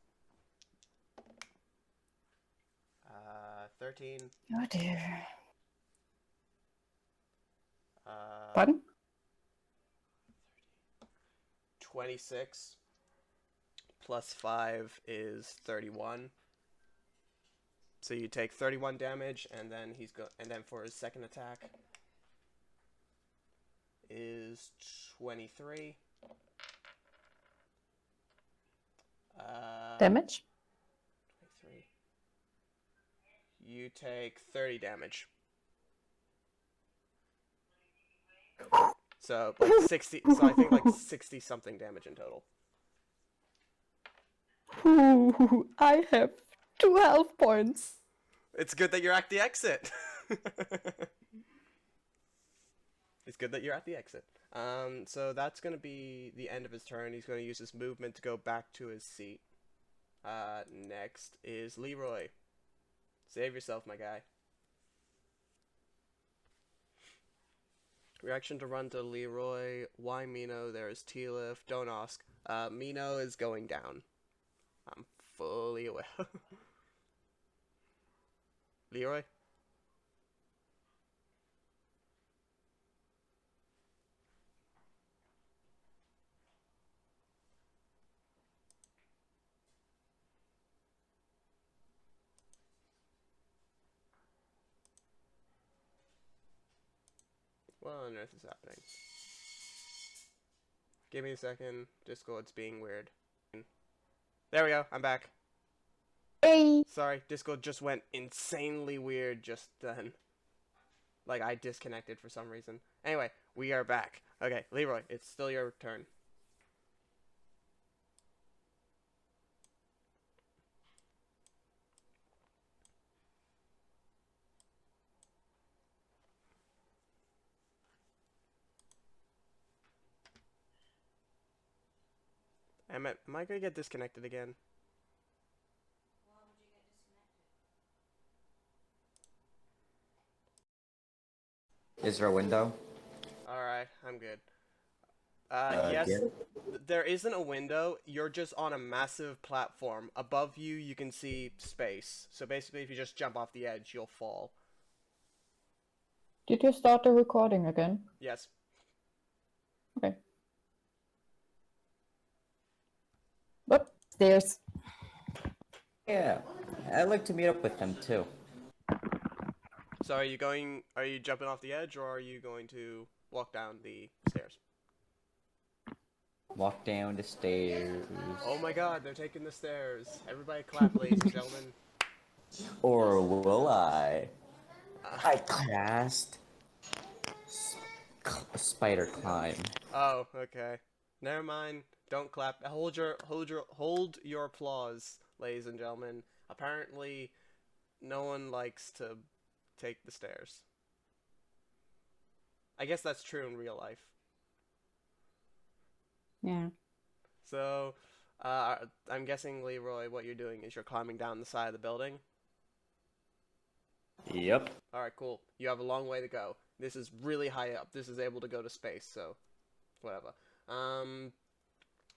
13. Oh dear. Uh, Pardon? 26 plus 5 is 31. So you take 31 damage, and then and then for his second attack is 23. Damage? 23. You take 30 damage. So like 60. So I think like 60 something damage in total. Ooh, I have 2 health points. It's good that you're at the exit. It's good that you're at the exit. So that's gonna be the end of his turn. He's gonna use his movement to go back to his seat. Next is Leroy. Save yourself, my guy. Reaction to run to Leroy. Why Mino? There's T-Lift. Don't ask. Mino is going down. I'm fully aware. Leroy? What on earth is happening? Give me a second. Discord's being weird. There we go. I'm back. Hey! Sorry, Discord just went insanely weird just then. Like, I disconnected for some reason. Anyway, we are back. Okay, Leroy, it's still your turn. Am I gonna get disconnected again? Why would you get disconnected? Is there a window? Alright, I'm good. Get Yes, it? there isn't a window. You're just on a massive platform. Above you, you can see space. So basically, if you just jump off the edge, you'll fall. Did you start the recording again? Yes. Okay. But stairs. Yeah, I'd like to meet up with them too. So are you jumping off the edge, or are you going to walk down the stairs? Walk down the stairs. Oh my god, they're taking the stairs. Everybody clap, ladies and gentlemen. Or will I? I cast spider climb. Oh, okay. Never mind. Don't clap. Hold your applause, ladies and gentlemen. Apparently, no one likes to take the stairs. I guess that's true in real life. Yeah. So, I'm guessing, Leroy, what you're doing is you're climbing down the side of the building. Yep. All right, cool. You have a long way to go. This is really high up. This is able to go to space, so whatever. Um,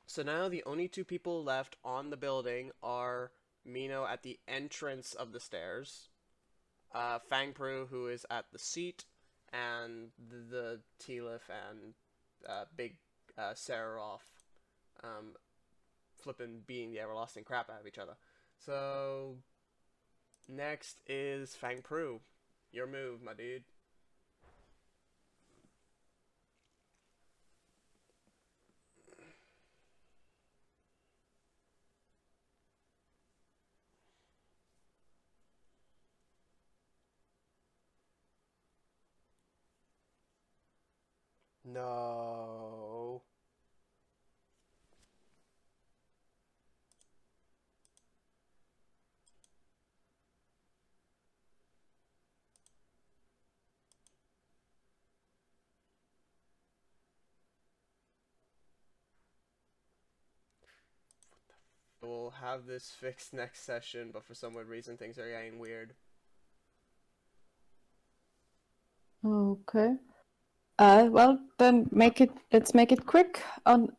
so now the only two people left on the building are Mino at the entrance of the stairs, Fangpru, who is at the seat, and the Tealif and Big Sararoff flipping beating the everlasting crap out of each other. So next is Fangpru. Your move, my dude. No. We'll have this fixed next session, but for some weird reason things are getting weird. Okay. Well, then let's make it quick,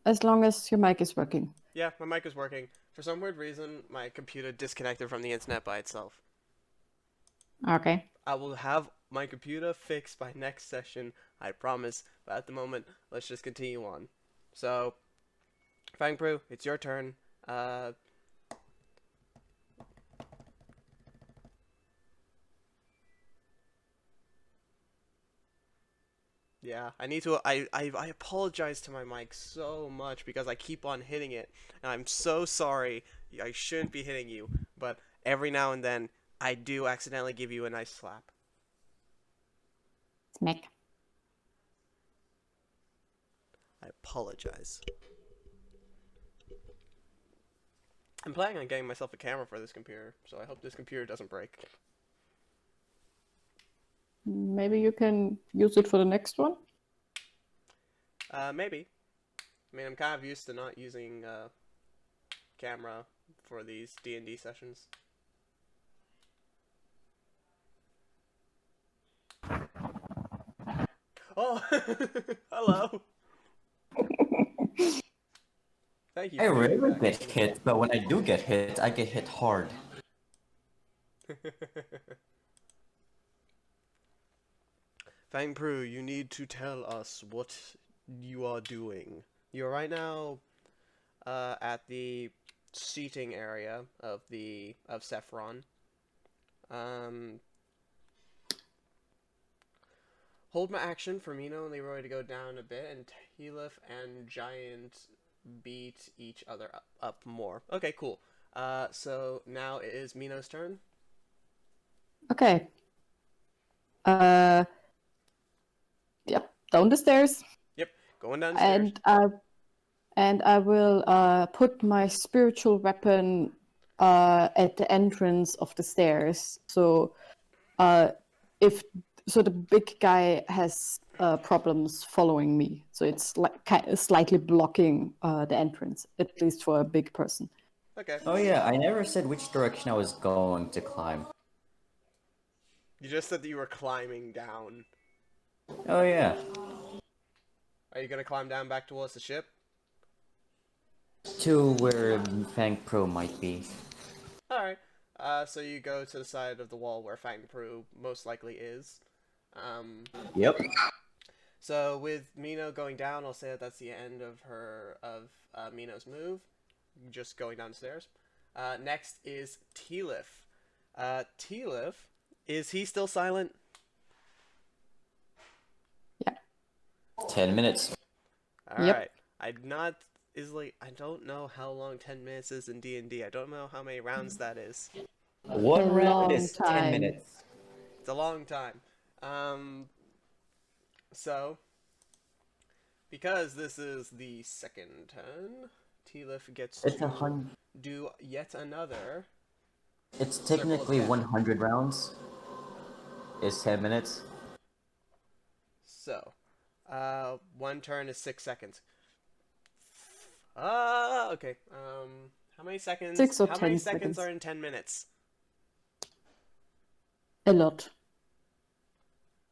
as long as your mic is working. Yeah, my mic is working. For some weird reason, my computer disconnected from the internet by itself. Okay. I will have my computer fixed by next session, I promise. But at the moment, let's just continue on. So, Fangpru, it's your turn. Yeah, I need to. I apologize to my mic so much because I keep on hitting it, and I'm so sorry. I shouldn't be hitting you, but every now and then I do accidentally give you a nice slap. Smack. I apologize. I'm planning on getting myself a camera for this computer, so I hope this computer doesn't break. Maybe you can use it for the next one? Maybe. I mean, I'm kind of used to not using camera for these D&D sessions. Oh, hello. Thank you I for your rarely feedback. get hit, but when I do get hit, I get hit hard. Fangpru, you need to tell us what you are doing. You're right now at the seating area of Saffron. Um, hold my action for Mino and Leroy to go down a bit, and Tealif and Giant beat each other up more. Okay, cool. So now it is Mino's turn. Okay. Yep, down the stairs. Yep, going downstairs. And I will put my spiritual weapon at the entrance of the stairs. So if the big guy has problems following me, so it's like kind of slightly blocking the entrance, at least for a big person. Okay. Oh yeah, I never said which direction I was going to climb. You just said that you were climbing down. Oh yeah. Are you gonna climb down back towards the ship? To where Fang Pro might be. Alright. So you go to the side of the wall where Fangpru most likely is. Yep. So with Mino going down, I'll say that that's the end of Mino's move. Just going downstairs. Next is Tealif. Tealif, is he still silent? Yeah. 10 minutes. Alright. Yep. I don't know how long 10 minutes is in D&D. I don't know how many rounds that is. One A round long is 10 time. minutes. It's a long time. So, because this is the second turn, Tealif gets It's to do yet another. It's technically Circle of 100 rounds. It's 10 minutes. So, one turn is 6 seconds. Okay. How many seconds? 6 or How many 10 seconds seconds. are in 10 minutes? A lot.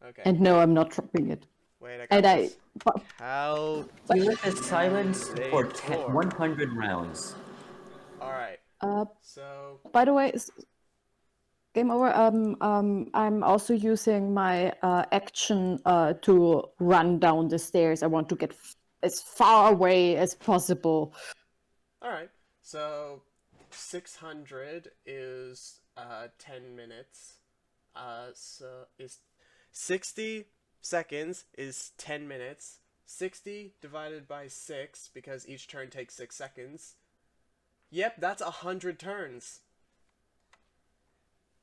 Okay. And no, I'm not dropping it. Wait, I got And this. but How Keyleth is silenced they for torque. 100 rounds. All right. uh, So by the way, game over. I'm also using my action to run down the stairs. I want to get as far away as possible. all right. So 600 is 10 minutes. So is 60 seconds is 10 minutes. 60 divided by 6 because each turn takes 6 seconds. Yep, that's 100 turns.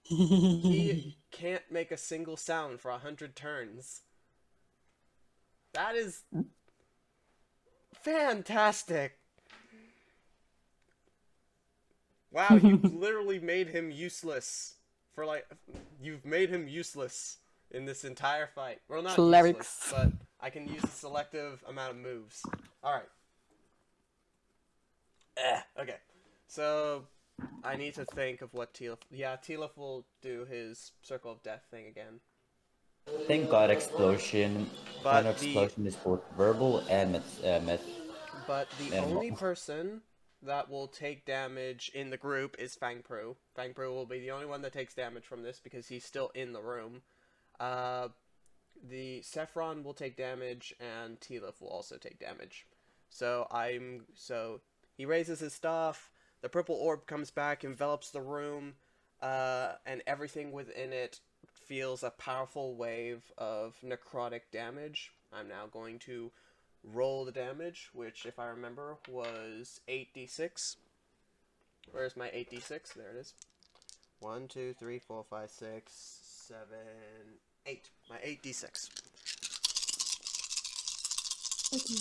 He can't make a single sound for 100 turns. That is fantastic. Wow, you've literally made him useless. For like, you've made him useless in this entire fight. Well, not useless, Clerics. but I can use a selective amount of moves. Alright. Okay. So, I need to think of what Teal'c... Yeah, Teal'c will do his Circle of Death thing again. Thank God explosion. But Final the explosion is both verbal and But the minimal. only person that will take damage in the group is Fang Pru. Fang Pru will be the only one that takes damage from this because he's still in the room. The Saffron will take damage, and Teal'c will also take damage. So he raises his staff. The purple orb comes back, envelops the room, and everything within it feels a powerful wave of necrotic damage. I'm now going to roll the damage, which, if I remember, was 8d6. Where's my 8d6? There it is. 1, 2, 3, 4, 5, 6, 7, 8. My 8d6. Okay.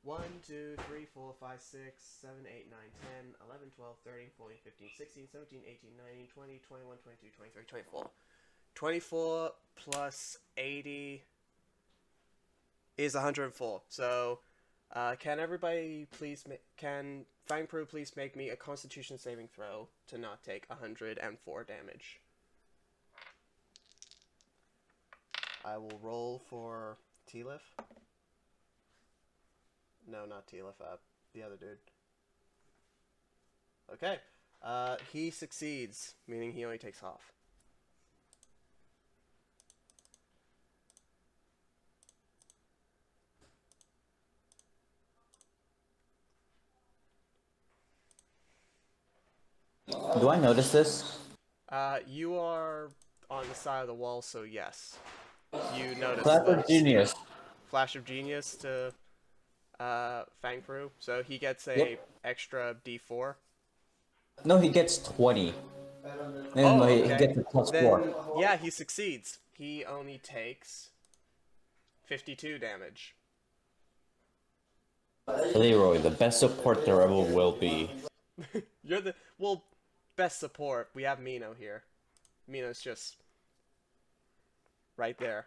1, 2, 3, 4, 5, 6, 7, 8, 9, 10, 11, 12, 13, 14, 15, 16, 17, 18, 19, 20, 21, 22, 23, 24. 24 plus 80 is 104. So, can everybody please can Fang Pru please make me a Constitution saving throw to not take 104 damage? I will roll for Teal'c. No, not Teal'c. The other dude. Okay. He succeeds, meaning he only takes half. Do I notice this? You are on the side of the wall, so yes. You notice Clap the of genius. flash of genius to Fang Pru, so he gets a Yep. extra D4. No, he gets 20. Oh, No, he okay. gets a plus Then 4. yeah, he succeeds. He only takes 52 damage. Leroy, the best support there ever will be. You're the best support. We have Mino here. Mino's just right there.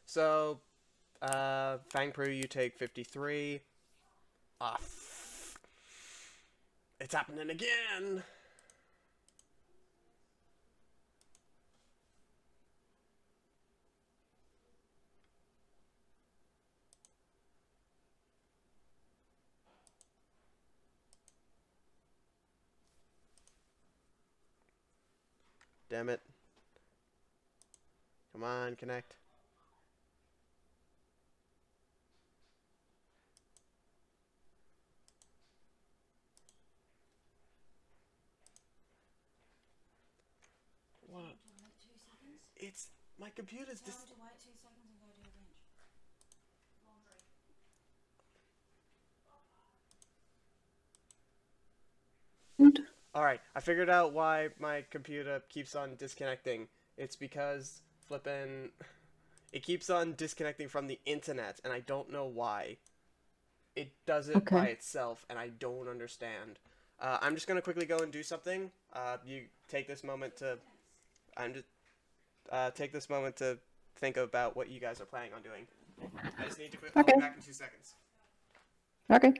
So, Fang Pru, you take 53. Ah, it's happening again. Damn it. Come on, connect. What? It's my computer's Tell just. her to wait 2 seconds and go do a bench. Laundry. Alright, I figured out why my computer keeps on disconnecting. It's because flippin' it keeps on disconnecting from the internet, and I don't know why. It does it by Okay. itself, and I don't understand. I'm just gonna quickly go and do something. You take this moment to I'm just take this moment to think about what you guys are planning on doing. I just need to quit. I'll be Okay. back in 2 seconds. Okay.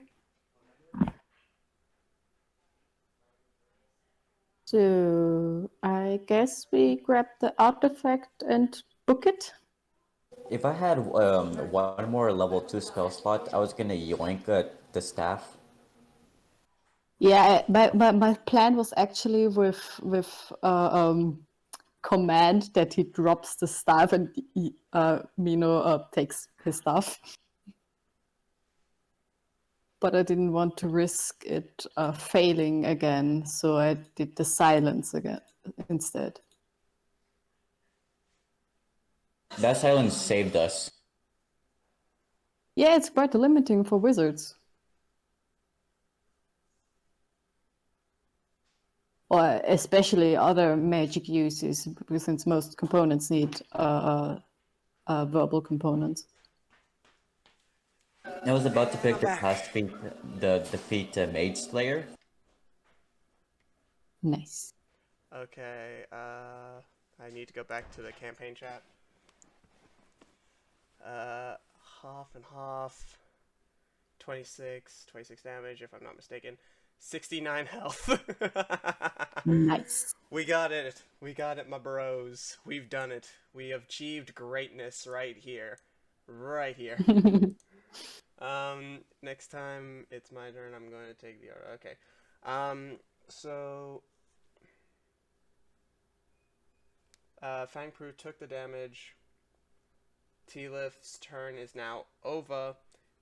So I guess we grab the artifact and book it. If I had one more level 2 spell slot, I was gonna yoink the staff. Yeah, my plan was actually with command that he drops the staff and Mino takes his staff. But I didn't want to risk it failing again, so I did the silence again instead. That silence saved us. Yeah, it's quite limiting for wizards. Or especially other magic uses, since most components need verbal components. I was about to pick I'm the back. class feat, the defeat Mage Slayer. Nice. Okay, I need to go back to the campaign chat. Half and half. 26 damage, if I'm not mistaken. 69 health. Nice. We got it. We got it, my bros. We've done it. We have achieved greatness right here. Right here. Next time it's my turn, I'm going to take the order. Okay. So Fang Pru took the damage. T-Lift's turn is now over,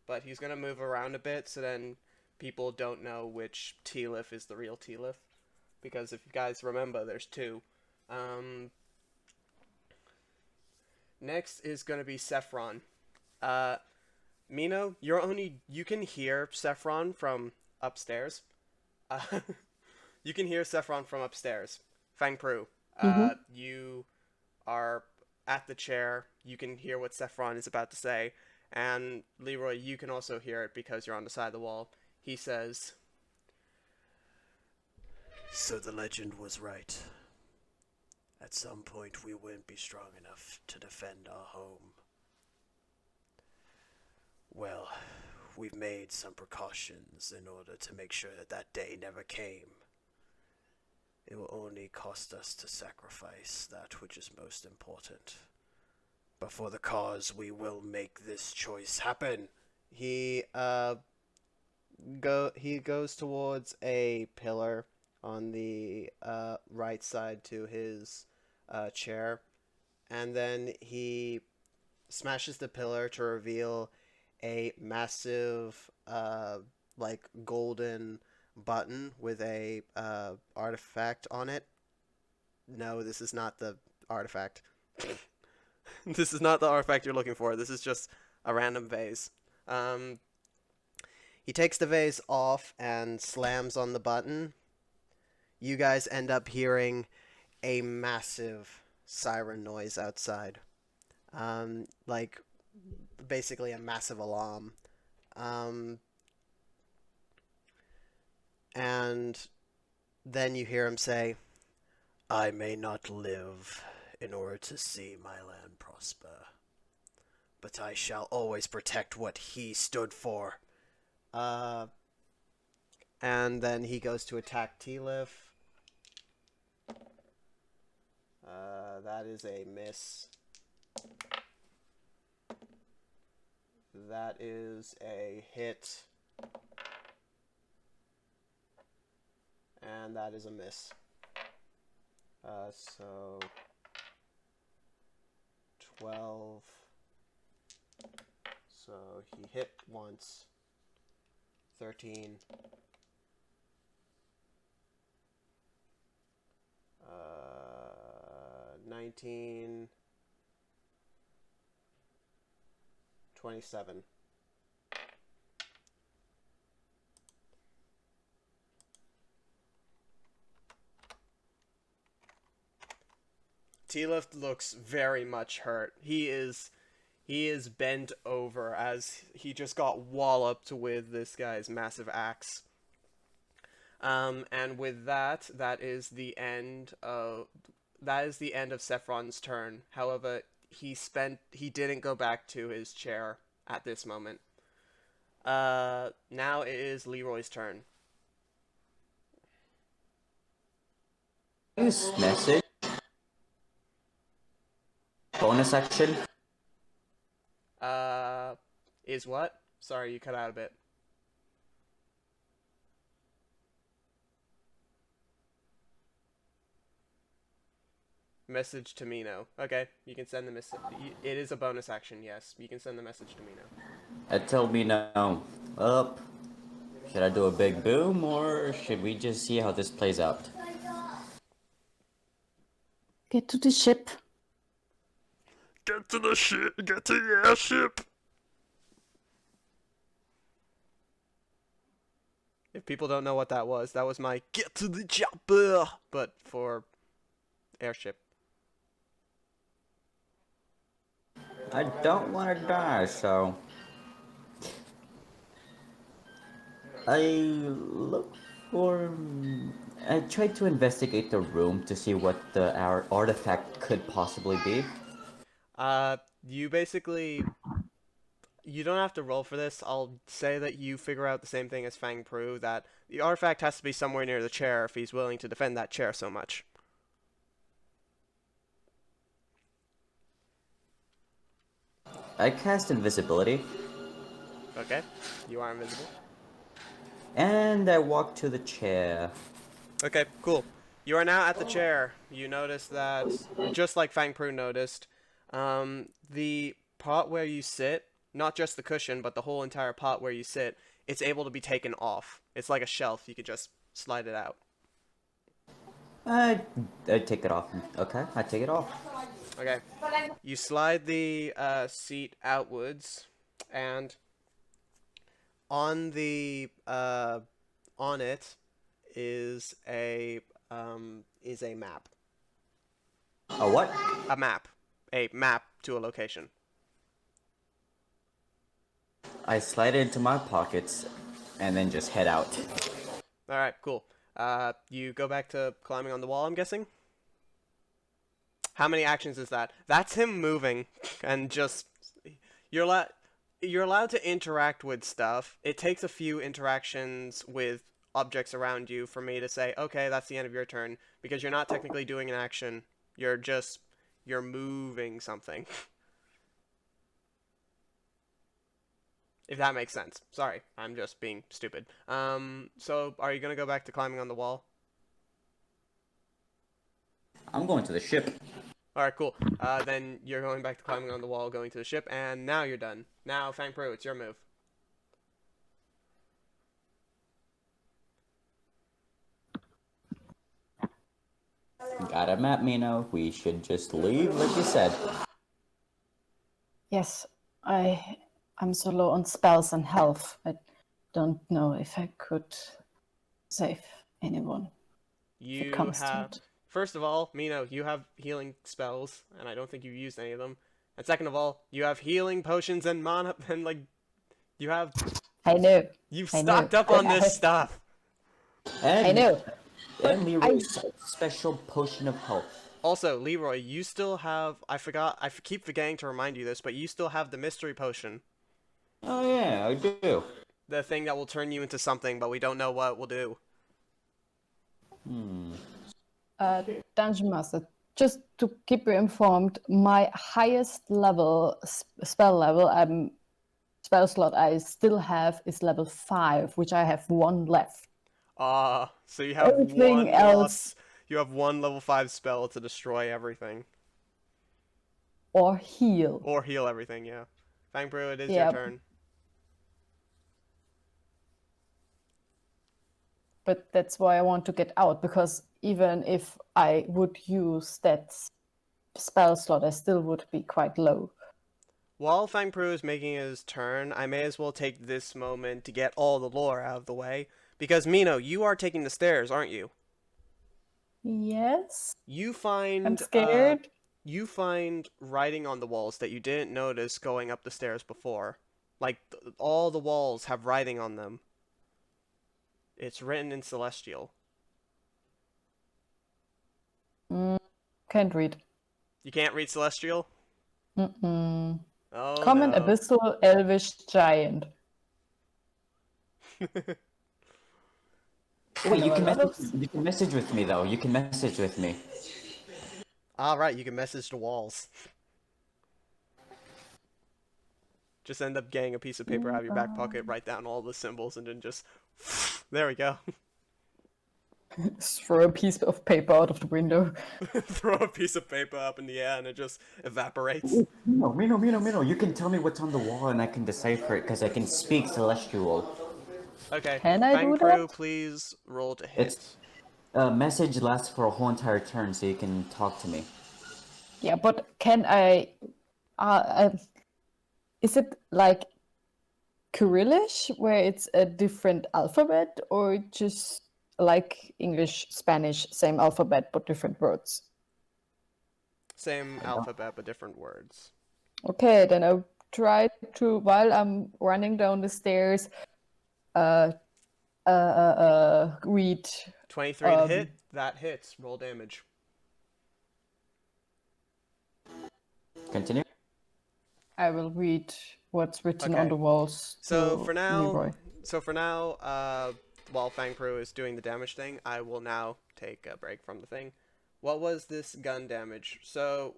but he's going to move around a bit so then people don't know which T-Lift is the real T-Lift. Because if you guys remember, there's two. Next is going to be Saffron. Mino, you can hear Saffron from upstairs. You can hear Saffron from upstairs. Fang Pru, you are at the chair. You can hear what Saffron is about to say. And Leroy, you can also hear it because you're on the side of the wall. He says, So the legend was right. At some point we wouldn't be strong enough to defend our home. Well, we've made some precautions in order to make sure that that day never came. It will only cost us to sacrifice that which is most important. But for the cause, we will make this choice happen. he goes towards a pillar on the right side to his chair, and then he smashes the pillar to reveal a massive like golden button with a artifact on it. No, this is not the artifact. This is not the artifact you're looking for. This is just a random vase. He takes the vase off and slams on the button. You guys end up hearing a massive siren noise outside. Like, basically a massive alarm. And then you hear him say, I may not live in order to see my land prosper, but I shall always protect what he stood for. and then he goes to attack T-Lif. That is a miss. That is a hit. And that is a miss. So 12. So he hit once. 13. 19. 27. T-Lift looks very much hurt. He is bent over as he just got walloped with this guy's massive axe. And with that, that is the end of that is the end of Saffron's turn. However, he didn't go back to his chair at this moment. Now it is Leroy's turn. Use message. Bonus action. Is what? Sorry, you cut out a bit. Message to Mino. Okay, you can send the message. It is a bonus action, yes. You can send the message to Mino. Tell me now. Up. Should I do a big boom or should we just see how this plays out? Get to the ship. Get to the ship! Get to the airship! If people don't know what that was my get to the chopper, but for airship. I don't want to die, so I look for. I tried to investigate the room to see what our artifact could possibly be. You basically, you don't have to roll for this. I'll say that you figure out the same thing as Fang Pru, that the artifact has to be somewhere near the chair if he's willing to defend that chair so much. I cast invisibility. Okay, you are invisible. And I walk to the chair. Okay, cool. You are now at the chair. You notice that, just like Fang Pru noticed, the part where you sit, not just the cushion, but the whole entire pot where you sit, it's able to be taken off. It's like a shelf. You could just slide it out. I take it off. Okay, I take it off. Okay. You slide the seat outwards, and on the on it is a map. A what? A map. A map to a location. I slide it into my pockets and then just head out. Alright, cool. You go back to climbing on the wall, I'm guessing? How many actions is that? That's him moving, and just... You're allowed to interact with stuff. It takes a few interactions with objects around you for me to say, okay, that's the end of your turn, because you're not technically doing an action. You're moving something. If that makes sense. Sorry, I'm just being stupid. So are you gonna go back to climbing on the wall? I'm going to the ship. Alright, cool. Then you're going back to climbing on the wall, going to the ship, and now you're done. Now, Fang Pro, it's your move. Got a map, Mino. We should just leave, like you said. Yes, I'm so low on spells and health. I don't know if I could save anyone. You comes to have... it. First of all, Mino, you have healing spells, and I don't think you've used any of them. And second of all, you have healing potions and mana, and like, you have... I know. You've I stocked know. up on this stuff! And, I know. And Leroy's special potion of health. Also, Leroy, you still have... I keep forgetting to remind you this, but you still have the mystery potion. Oh yeah, I do. The thing that will turn you into something, but we don't know what it will do. Dungeon Master, just to keep you informed, my highest level, spell level, spell slot I still have is level 5, which I have 1 left. So you have Everything else- You have one level 5 spell to destroy everything. Or heal. Or heal everything, yeah. Fang Brew, it is Yeah. your turn. But that's why I want to get out, because even if I would use that spell slot, I still would be quite low. While Fang Pru is making his turn, I may as well take this moment to get all the lore out of the way. Because, Mino, you are taking the stairs, aren't you? Yes? You find... I'm scared. You find writing on the walls that you didn't notice going up the stairs before. Like, all the walls have writing on them. It's written in Celestial. Okay, can't read. You can't read Celestial? Mm-mm. Oh Common, no. abyssal, elvish, giant. Wait, Hello, a lot of. you can message with me though. You can message with me. Alright, you can message the walls. Just end up getting a piece of paper out of your back pocket, write down all the symbols, and then just... There we go. Throw a piece of paper out of the window. Throw a piece of paper up in the air and it just evaporates. Ooh, Mino. You can tell me what's on the wall and I can decipher it because I can speak Celestial. Okay, Can I Fang do Crew, that? please roll to hit. It's message lasts for a whole entire turn, so you can talk to me. Yeah, but can I? Is it like Cyrillish, where it's a different alphabet, or just like English, Spanish, same alphabet but different words? Same I don't. alphabet, but different words. Okay, then I'll try to, while I'm running down the stairs, read. 23 to hit, that hits. Roll damage. Continue. I will read what's written on Okay. the walls So to for now, Leroy. while Fang Crew is doing the damage thing, I will now take a break from the thing. What was this gun damage? So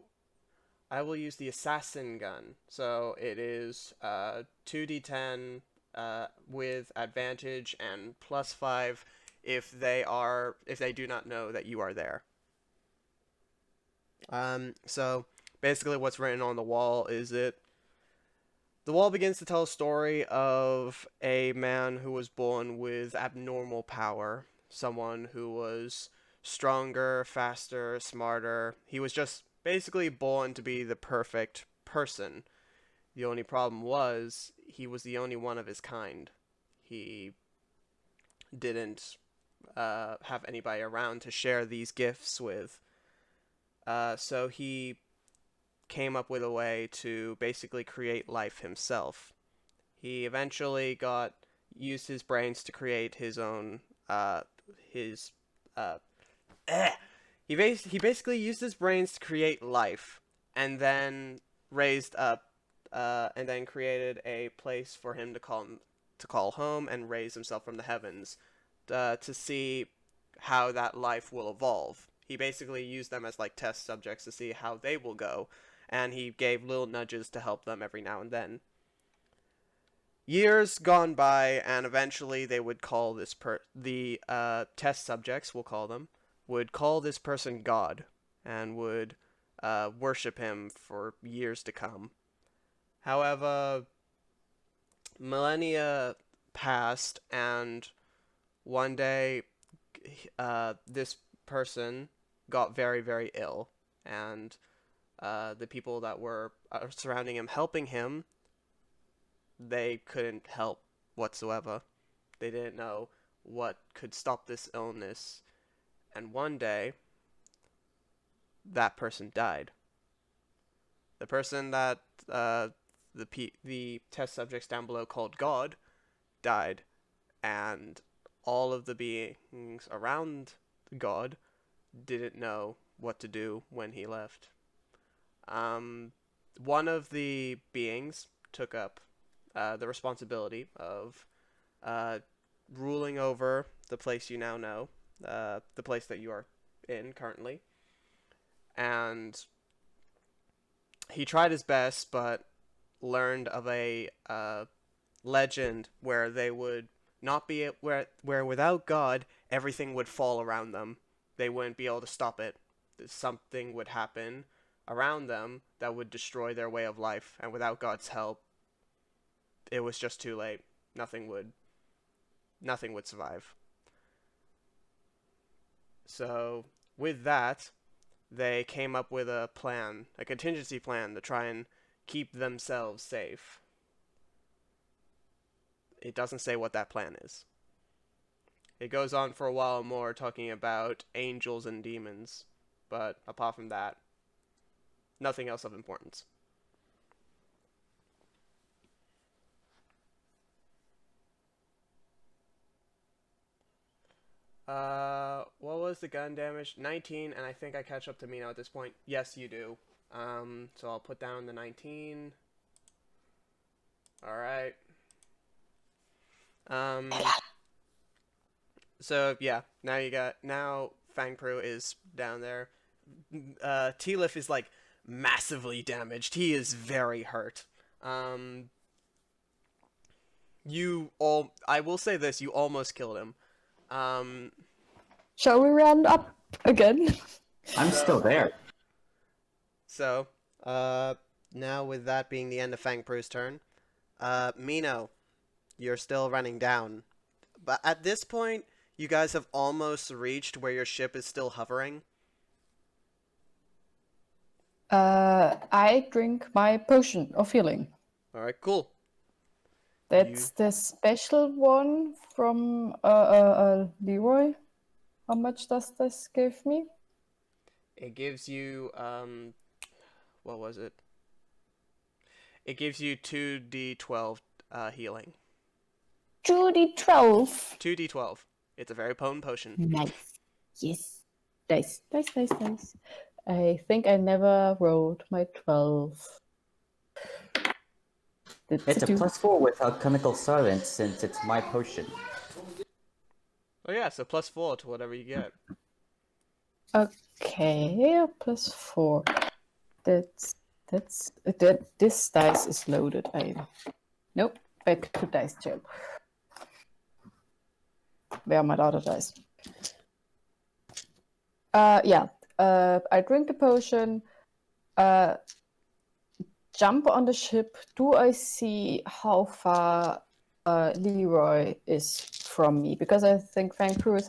I will use the assassin gun. So it is 2d10 with advantage and +5 if they do not know that you are there. So basically what's written on the wall is the wall begins to tell a story of a man who was born with abnormal power, someone who was stronger, faster, smarter. He was just basically born to be the perfect person. The only problem was he was the only one of his kind. He didn't have anybody around to share these gifts with. So he came up with a way to basically create life himself. He eventually used his brains to create his own his he basically used his brains to create life, and then raised up and then created a place for him to call home and raise himself from the heavens to see how that life will evolve. He basically used them as like test subjects to see how they will go, and he gave little nudges to help them every now and then. Years gone by, and eventually they would call the test subjects, we'll call them, would call this person God, and would worship him for years to come. However, millennia passed, and one day this person got very, very ill, and the people that were surrounding him, helping him, they couldn't help whatsoever. They didn't know what could stop this illness. And one day, that person died. The person that the test subjects down below called God died, and all of the beings around God didn't know what to do when he left. One of the beings took up the responsibility of ruling over the place you now know, the place that you are in currently. And he tried his best, but learned of a legend where they would not be where without God everything would fall around them. They wouldn't be able to stop it. Something would happen around them that would destroy their way of life, and without God's help, it was just too late. Nothing would survive. So with that, they came up with a plan, a contingency plan to try and keep themselves safe. It doesn't say what that plan is. It goes on for a while more talking about angels and demons, but apart from that, nothing else of importance. What was the gun damage? 19, and I think I catch up to Mino at this point. Yes, you do. So I'll put down the 19. Alright. So yeah, now Fang Pru is down there. T-Lif is like massively damaged. He is very hurt. I will say this, you almost killed him. Shall we run up again? I'm still there. So, now with that being the end of Fang Pru's turn, Mino, you're still running down. But at this point, you guys have almost reached where your ship is still hovering. I drink my potion of healing. Alright, cool. That's the special one from Leroy. How much does this give me? It gives you, what was it? It gives you 2d12 healing. 2d12. 2d12. It's a very potent potion. Nice. Yes. Nice. I think I never rolled my 12. It's a +4 with alchemical silence since it's my potion. Oh yeah, so +4 to whatever you get. Okay, +4. This dice is loaded. Nope, back to dice jail. Where are my other dice? I drink the potion, jump on the ship. Do I see how far Leroy is from me? Because I think Fang Pru is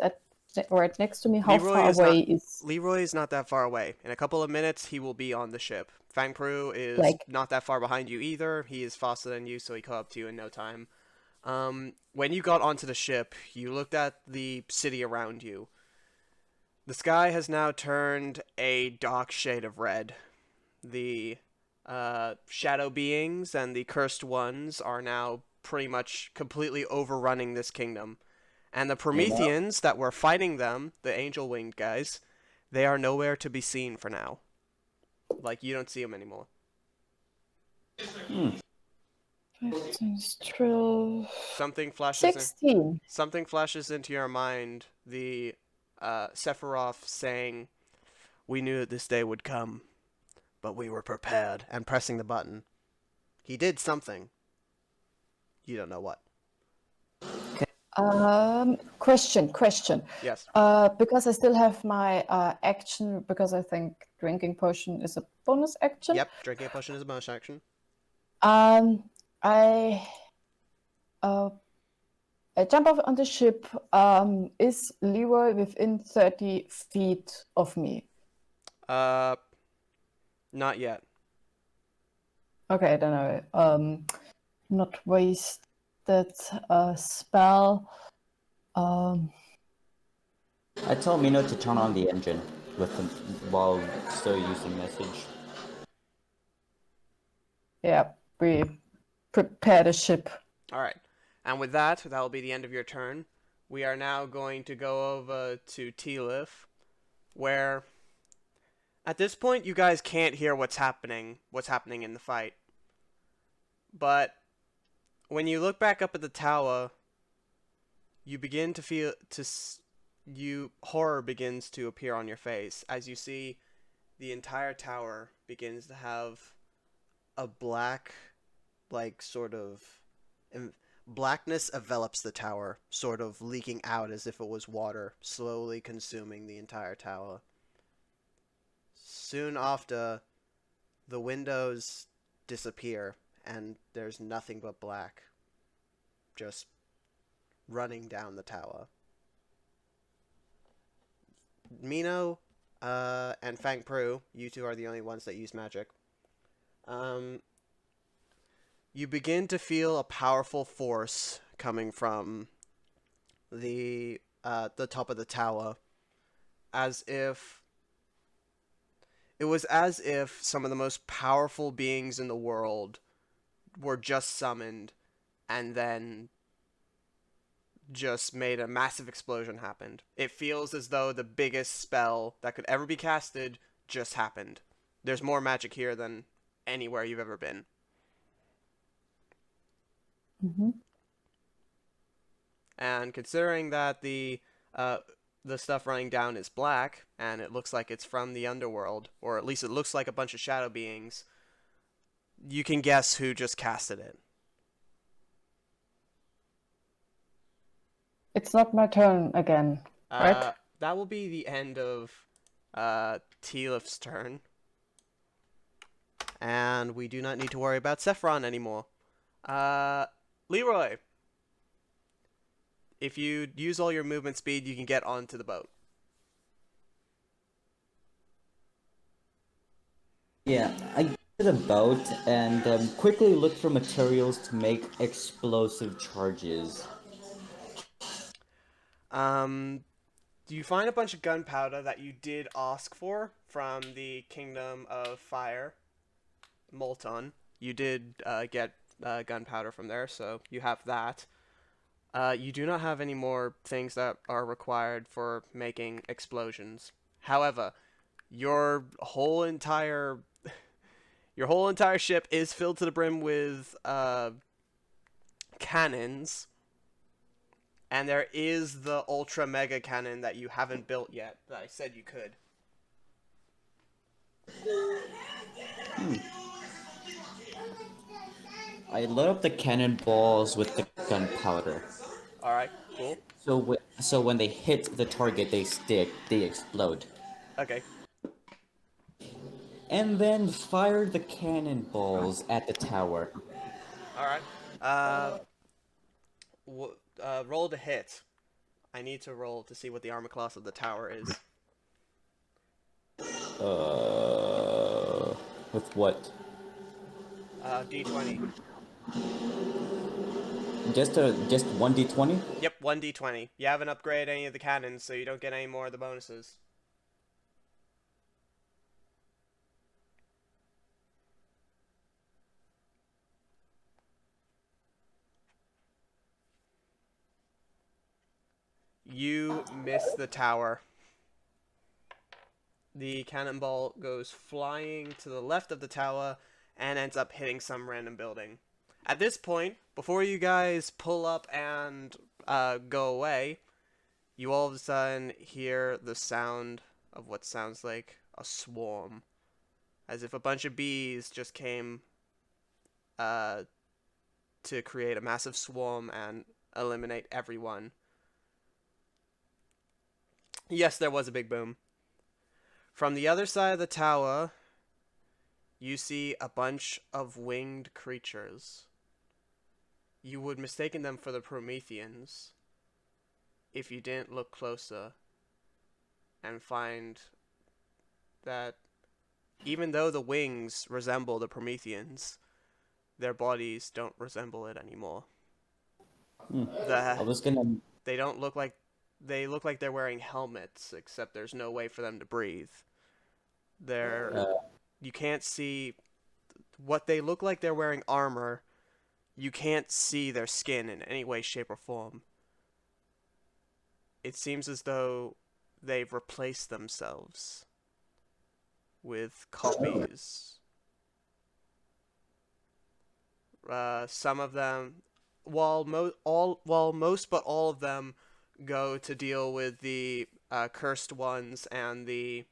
right next to me. How far away is... Leroy is not that far away. In a couple of minutes, he will be on the ship. Fang Pru is not that far behind you either. He is faster than you, so he caught up to you in no time. When you got onto the ship, you looked at the city around you. The sky has now turned a dark shade of red. The shadow beings and the cursed ones are now pretty much completely overrunning this kingdom. And the Prometheans that were fighting them, the angel-winged guys, they are nowhere to be seen for now. Like, you don't see them anymore. 15, 12... Something flashes 16. Something flashes into your mind. The Sephiroth saying, "We knew that this day would come, but we were prepared," and pressing the button. He did something. You don't know what. Question. Yes. Because I still have my action, because I think drinking potion is a bonus action. Yep, drinking a potion is a bonus action. I jump off on the ship. Is Leroy within 30 feet of me? Not yet. Okay, then I not waste that spell. I told Mino to turn on the engine while still using message. Yeah, we prepare the ship. Alright. And with that will be the end of your turn. We are now going to go over to T-Lif, where at this point you guys can't hear what's happening in the fight. But when you look back up at the tower, you begin to feel horror begins to appear on your face as you see the entire tower begins to have a black, like, sort of blackness envelops the tower, sort of leaking out as if it was water, slowly consuming the entire tower. Soon after, the windows disappear, and there's nothing but black, just running down the tower. Mino, and Fang Pru, you two are the only ones that use magic. You begin to feel a powerful force coming from the top of the tower, as if some of the most powerful beings in the world were just summoned, and then just made a massive explosion happen. It feels as though the biggest spell that could ever be casted just happened. There's more magic here than anywhere you've ever been. Mm-hmm. And considering that the stuff running down is black, and it looks like it's from the underworld, or at least it looks like a bunch of shadow beings, you can guess who just casted it. It's not my turn again, right? That will be the end of Tealif's turn. And we do not need to worry about Sephron anymore. Leroy, if you use all your movement speed, you can get onto the boat. Yeah, I get to the boat and quickly look for materials to make explosive charges. You find a bunch of gunpowder that you did ask for from the Kingdom of Fire, Molton. You did get gunpowder from there, so you have that. You do not have any more things that are required for making explosions. However, your whole entire ship is filled to the brim with cannons, and there is the ultra mega cannon that you haven't built yet that I said you could. I load up the cannonballs with the gunpowder. All right, cool. So when they hit the target, they explode. Okay. And then fire the cannonballs at the tower. All right. Roll to hit. I need to roll to see what the armor class of the tower is. With what? D20. Just 1d20? Yep, 1d20. You haven't upgraded any of the cannons, so you don't get any more of the bonuses. You miss the tower. The cannonball goes flying to the left of the tower and ends up hitting some random building. At this point, before you guys pull up and go away, you all of a sudden hear the sound of what sounds like a swarm. As if a bunch of bees just came to create a massive swarm and eliminate everyone. Yes, there was a big boom. From the other side of the tower, you see a bunch of winged creatures. You would mistaken them for the Prometheans if you didn't look closer and find that even though the wings resemble the Prometheans, their bodies don't resemble it anymore. I was gonna. They don't look like they look like they're wearing helmets, except there's no way for them to breathe. You can't see what they look like. They're wearing armor. You can't see their skin in any way, shape, or form. It seems as though they've replaced themselves with copies. Some of them, while most but all of them go to deal with the cursed ones and the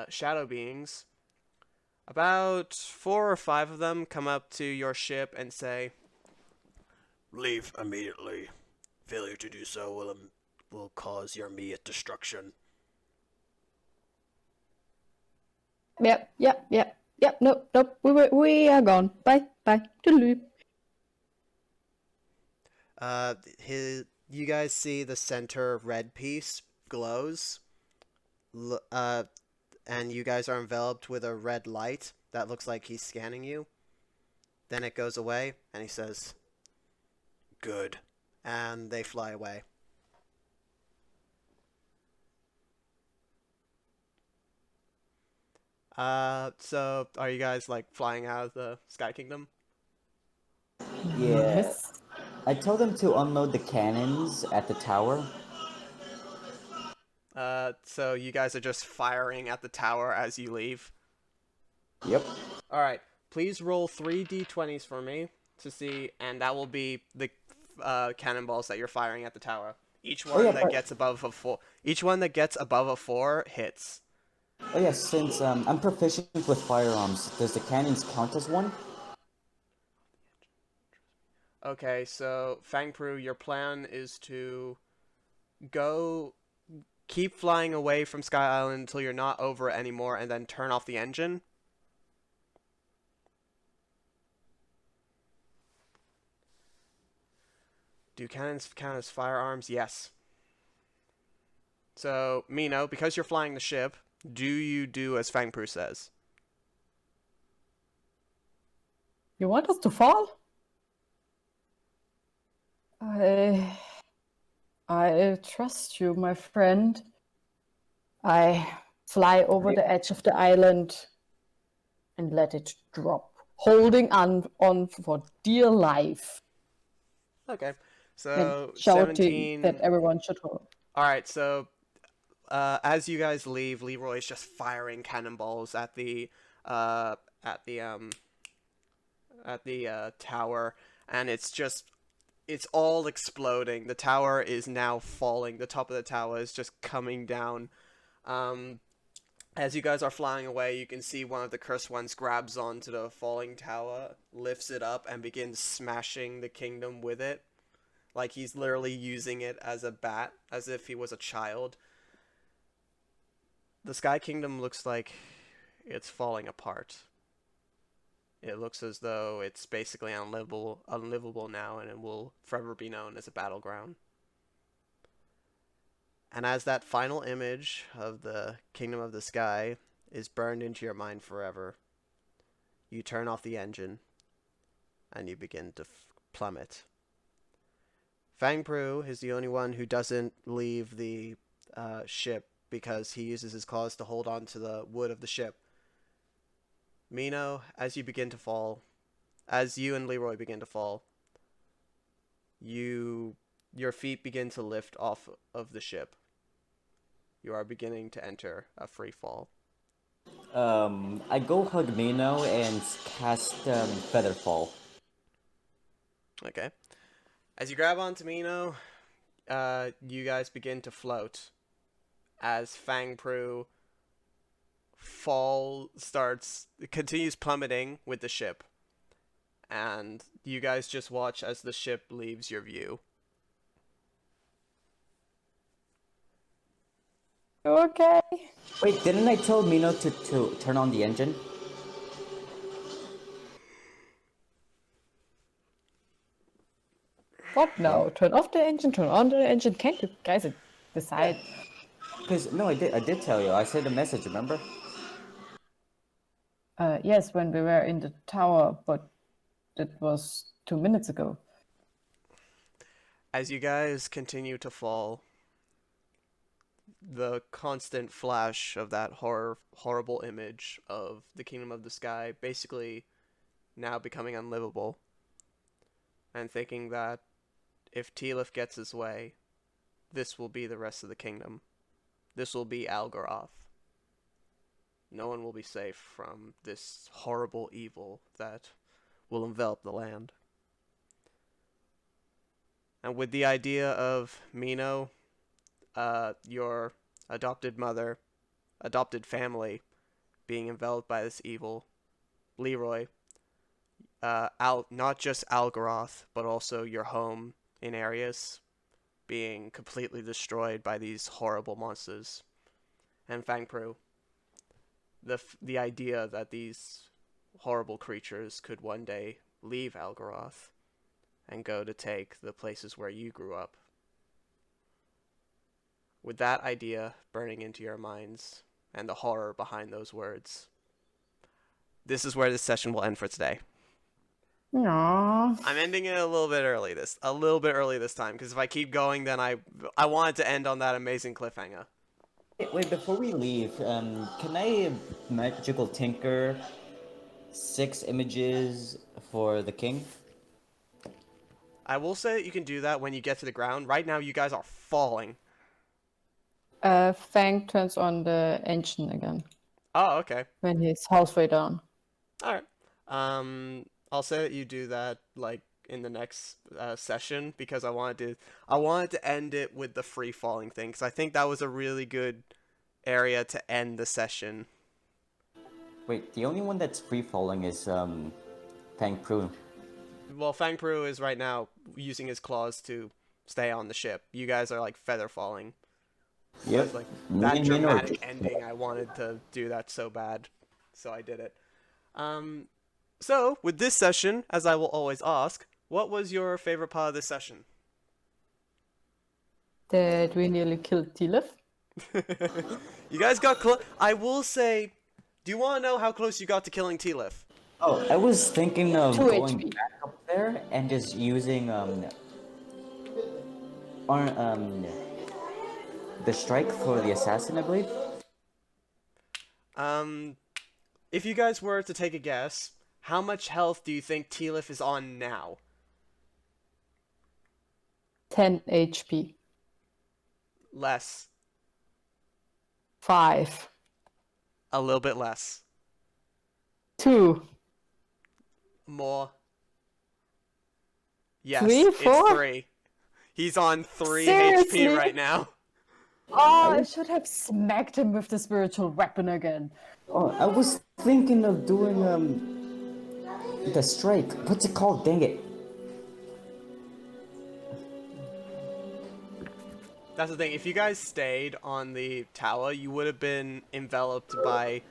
shadow beings, about 4 or 5 of them come up to your ship and say, Leave immediately. Failure to do so will cause your immediate destruction. Yep. Nope. We are gone. Bye. Toodaloo. You guys see the center red piece glows, and you guys are enveloped with a red light that looks like he's scanning you. Then it goes away, and he says, Good. and they fly away. So are you guys like flying out of the Sky Kingdom? Yeah. Yes. I told them to unload the cannons at the tower. So you guys are just firing at the tower as you leave. Yep. All right. Please roll 3d20s for me to see, and that will be the cannonballs that you're firing at the tower. Each one yeah, that but- gets above a 4. Each one that gets above a 4 hits. Oh yeah, since I'm proficient with firearms, does the cannons count as one? Okay, so Fangpru, your plan is to go keep flying away from Sky Island until you're not over it anymore, and then turn off the engine. Do cannons count as firearms? Yes. So, Mino, because you're flying the ship, do you do as Fangpru says? You want us to fall? I trust you, my friend. I fly over the edge of the island and let it drop, holding on for dear life. Okay. And So, shouting 17. that everyone should hold. Alright, so as you guys leave, Leroy's just firing cannonballs at the tower, and it's all exploding. The tower is now falling. The top of the tower is just coming down. As you guys are flying away, you can see one of the cursed ones grabs onto the falling tower, lifts it up, and begins smashing the kingdom with it. Like he's literally using it as a bat, as if he was a child. The Sky Kingdom looks like it's falling apart. It looks as though it's basically unlivable now, and it will forever be known as a battleground. And as that final image of the Kingdom of the Sky is burned into your mind forever, you turn off the engine, and you begin to plummet. Fangpru is the only one who doesn't leave the ship because he uses his claws to hold on to the wood of the ship. Mino, as you begin to fall, as you and Leroy begin to fall, your feet begin to lift off of the ship. You are beginning to enter a free fall. I go hug Mino and cast Featherfall. Okay. As you grab onto Mino, you guys begin to float as Fangpru continues plummeting with the ship, and you guys just watch as the ship leaves your view. Okay. Wait, didn't I tell Mino to turn on the engine? What now? Turn off the engine, turn on the engine. Can't you guys decide? Because no, I did tell you. I sent a message. Remember? Yes, when we were in the tower, but it was 2 minutes ago. As you guys continue to fall, the constant flash of that horrible image of the Kingdom of the Sky basically now becoming unlivable, and thinking that if Tealif gets his way, this will be the rest of the kingdom. This will be Algerath. No one will be safe from this horrible evil that will envelop the land. And with the idea of Mino, your adopted mother, adopted family, being enveloped by this evil, Leroy, not just Algerath, but also your home in Arius, being completely destroyed by these horrible monsters, and Fangpru, the idea that these horrible creatures could one day leave Algerath and go to take the places where you grew up. With that idea burning into your minds and the horror behind those words, this is where this session will end for today. Aww. I'm ending it a little bit early this time, because if I keep going, then I want it to end on that amazing cliffhanger. Wait, before we leave, can I magical tinker 6 images for the king? I will say that you can do that when you get to the ground. Right now, you guys are falling. Fang turns on the engine again Oh, okay. when he's halfway down. All right. I'll say that you do that like in the next session because I wanted to end it with the free falling thing because I think that was a really good area to end the session. Wait, the only one that's free falling is Pang Prune. Well, Fang Pru is right now using his claws to stay on the ship. You guys are like feather falling. Yep. It's like Me that and Mino are dramatic just- ending. I wanted to do that so bad, so I did it. So with this session, as I will always ask, what was your favorite part of this session? That we nearly killed Tilith. You guys got close. I will say, do you want to know how close you got to killing T-Lif? Oh, I was thinking of 2 going HP. back up there and just using the strike for the assassin, I believe. If you guys were to take a guess, how much health do you think T-Lif is on now? 10 HP. Less. 5. A little bit less. 2. More. Yes, 3, it's 4? 3. He's on 3 Seriously? HP right now. Oh, I should have smacked him with the spiritual weapon again. Oh, I was thinking of doing the strike. What's it called? Dang it! That's the thing. If you guys stayed on the tower, you would have been enveloped by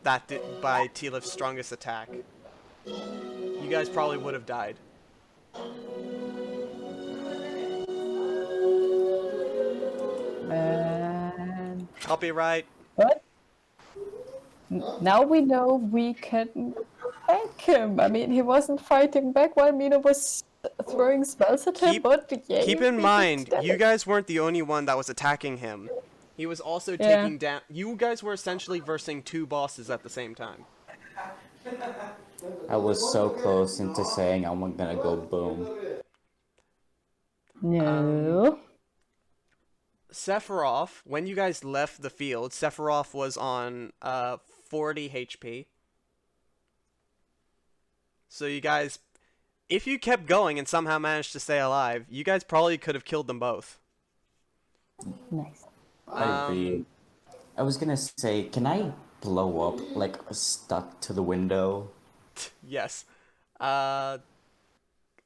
by T-Lif's strongest attack. You guys probably would have died. And Copyright. what? Now we know we can attack him. I mean, he wasn't fighting back while Mino was throwing spells at him, but yay, Keep we in did mind, you damage. guys weren't the only one that was attacking him. He was also taking down. You guys were essentially versing 2 bosses at the same time. I was so close into saying I'm gonna go boom. No. Sephiroth, when you guys left the field, Sephiroth was on 40 HP. So you guys, if you kept going and somehow managed to stay alive, you guys probably could have killed them both. Nice. I agree. I was gonna say, can I blow up like stuck to the window? Yes. Also,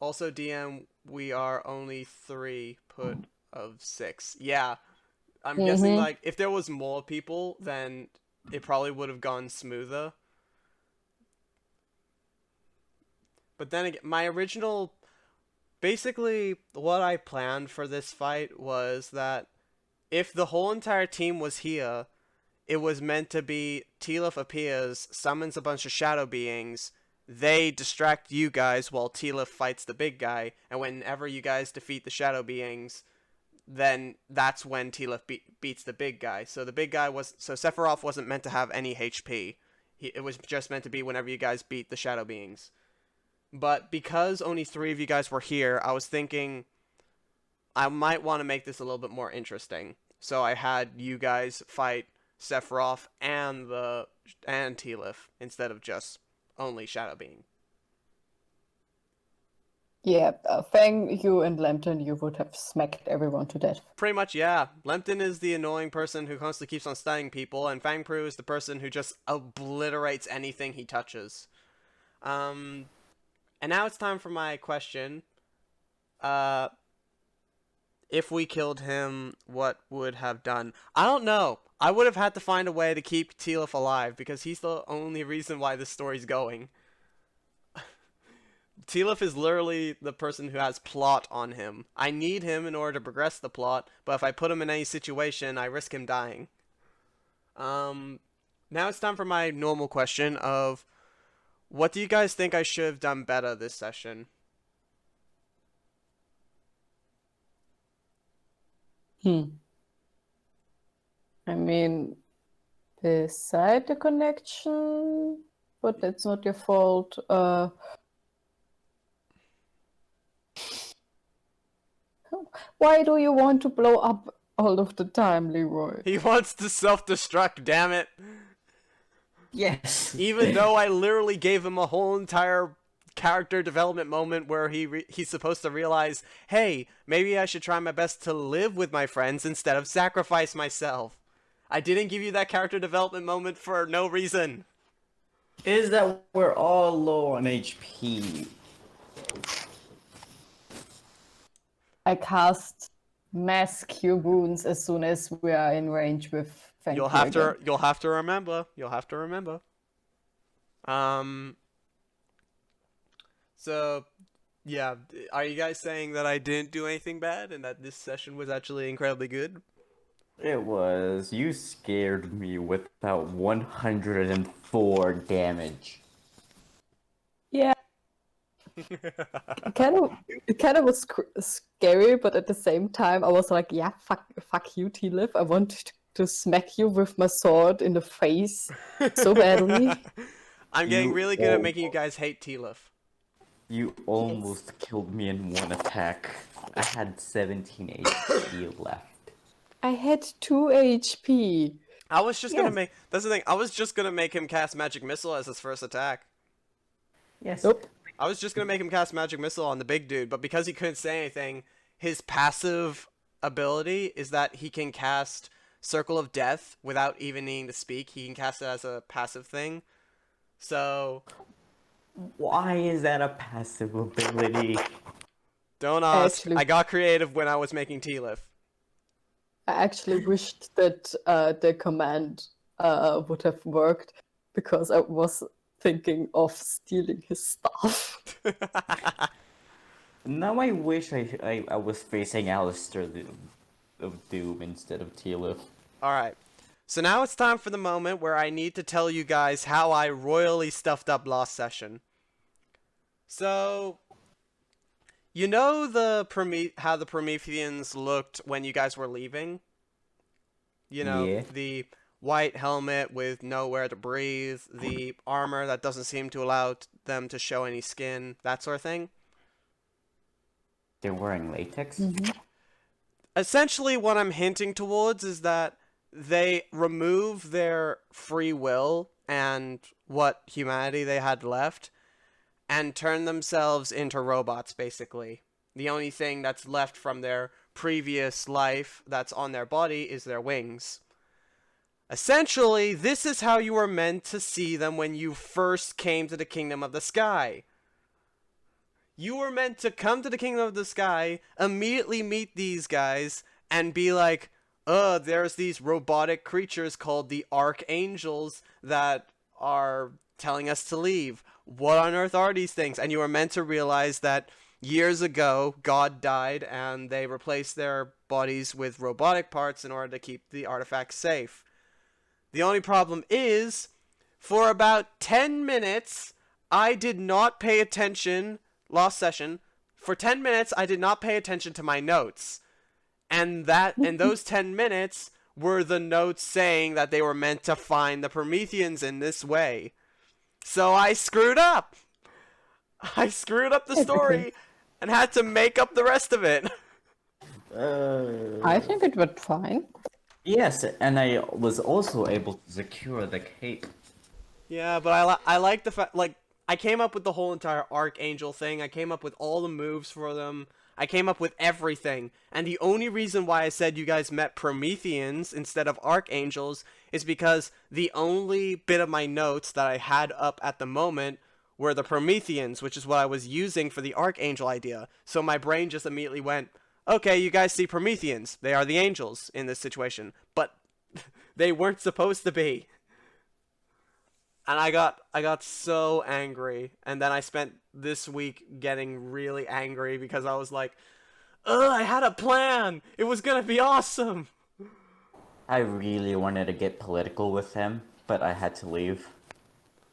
DM, we are only 3 put of 6. Yeah. I'm guessing, like, if there was more people, then it probably would have gone smoother. But then again, my original... Basically, what I planned for this fight was that if the whole entire team was here, it was meant to be T-Lif appears, summons a bunch of shadow beings, they distract you guys while T-Lif fights the big guy, and whenever you guys defeat the shadow beings, then that's when T-Lif beats the big guy. So the big guy was... So Sephiroth wasn't meant to have any HP. It was just meant to be whenever you guys beat the shadow beings. But because only 3 of you guys were here, I was thinking I might want to make this a little bit more interesting. So I had you guys fight Sephiroth and T-Lif instead of just only Shadow Being. Yeah, Fang, you and Lambton, you would have smacked everyone to death. Pretty much, yeah. Lempton is the annoying person who constantly keeps on stunning people, and Fang Pru is the person who just obliterates anything he touches. And now it's time for my question. If we killed him, what would have done? I don't know. I would have had to find a way to keep T-Lif alive, because he's the only reason why this story's going. T-Lif is literally the person who has plot on him. I need him in order to progress the plot, but if I put him in any situation, I risk him dying. Now it's time for my normal question of, what do you guys think I should have done better this session? I mean, beside the connection, but that's not your fault. Why do you want to blow up all of the time, Leroy? He wants to self-destruct, damn it. Yes. Even though I literally gave him a whole entire character development moment where he's supposed to realize, hey, maybe I should try my best to live with my friends instead of sacrifice myself. I didn't give you that character development moment for no reason. Is that we're all low on HP? I cast mass cure wounds as soon as we are in range with Fang You'll have to remember. You'll have to remember. So, yeah, are you guys saying that I didn't do anything bad and that this session was actually incredibly good? It was. You scared me with that 104 damage. Yeah. It kind of was scary, but at the same time, I was like, yeah, fuck you, T-Liv. I want to smack you with my sword in the face so badly. I'm getting You really good at all- making you guys hate T-Liv. You almost killed me in one attack. I had 17 HP left. I had 2 HP. I was just gonna Yes. make. That's the thing. I was just gonna make him cast Magic Missile as his first attack. Yes. Nope. I was just gonna make him cast Magic Missile on the big dude, but because he couldn't say anything, his passive ability is that he can cast Circle of Death without even needing to speak. He can cast it as a passive thing. So Why is that a passive ability? don't ask. Actually- I got creative when I was making T-Liv. I actually wished that the command would have worked because I was thinking of stealing his stuff. Now I wish I was facing Alistair of Doom instead of T-Liv. Alright. So now it's time for the moment where I need to tell you guys how I royally stuffed up last session. So, you know how the Prometheans looked when you guys were leaving? You know, Yeah. the white helmet with nowhere to breathe, the armor that doesn't seem to allow them to show any skin, that sort of thing. They're wearing latex? Essentially, what I'm hinting towards is that they remove their free will and what humanity they had left and turn themselves into robots, basically. The only thing that's left from their previous life that's on their body is their wings. Essentially, this is how you were meant to see them when you first came to the Kingdom of the Sky. You were meant to come to the Kingdom of the Sky, immediately meet these guys, and be like, there's these robotic creatures called the Archangels that are telling us to leave. What on earth are these things? And you were meant to realize that years ago, God died, and they replaced their bodies with robotic parts in order to keep the artifacts safe. The only problem is, for about 10 minutes, I did not pay attention, last session, for 10 minutes, I did not pay attention to my notes. And those 10 minutes were the notes saying that they were meant to find the Prometheans in this way. So I screwed up. I screwed up the story and had to make up the rest of it. I think it went fine. Yes, and I was also able to secure the cape. Yeah, but I like the fact, like, I came up with the whole entire Archangel thing. I came up with all the moves for them. I came up with everything. And the only reason why I said you guys met Prometheans instead of Archangels is because the only bit of my notes that I had up at the moment were the Prometheans, which is what I was using for the Archangel idea. So my brain just immediately went, okay, you guys see Prometheans. They are the angels in this situation. But they weren't supposed to be. And I got so angry, and then I spent this week getting really angry because I was like, ugh, I had a plan! It was gonna be awesome! I really wanted to get political with them, but I had to leave.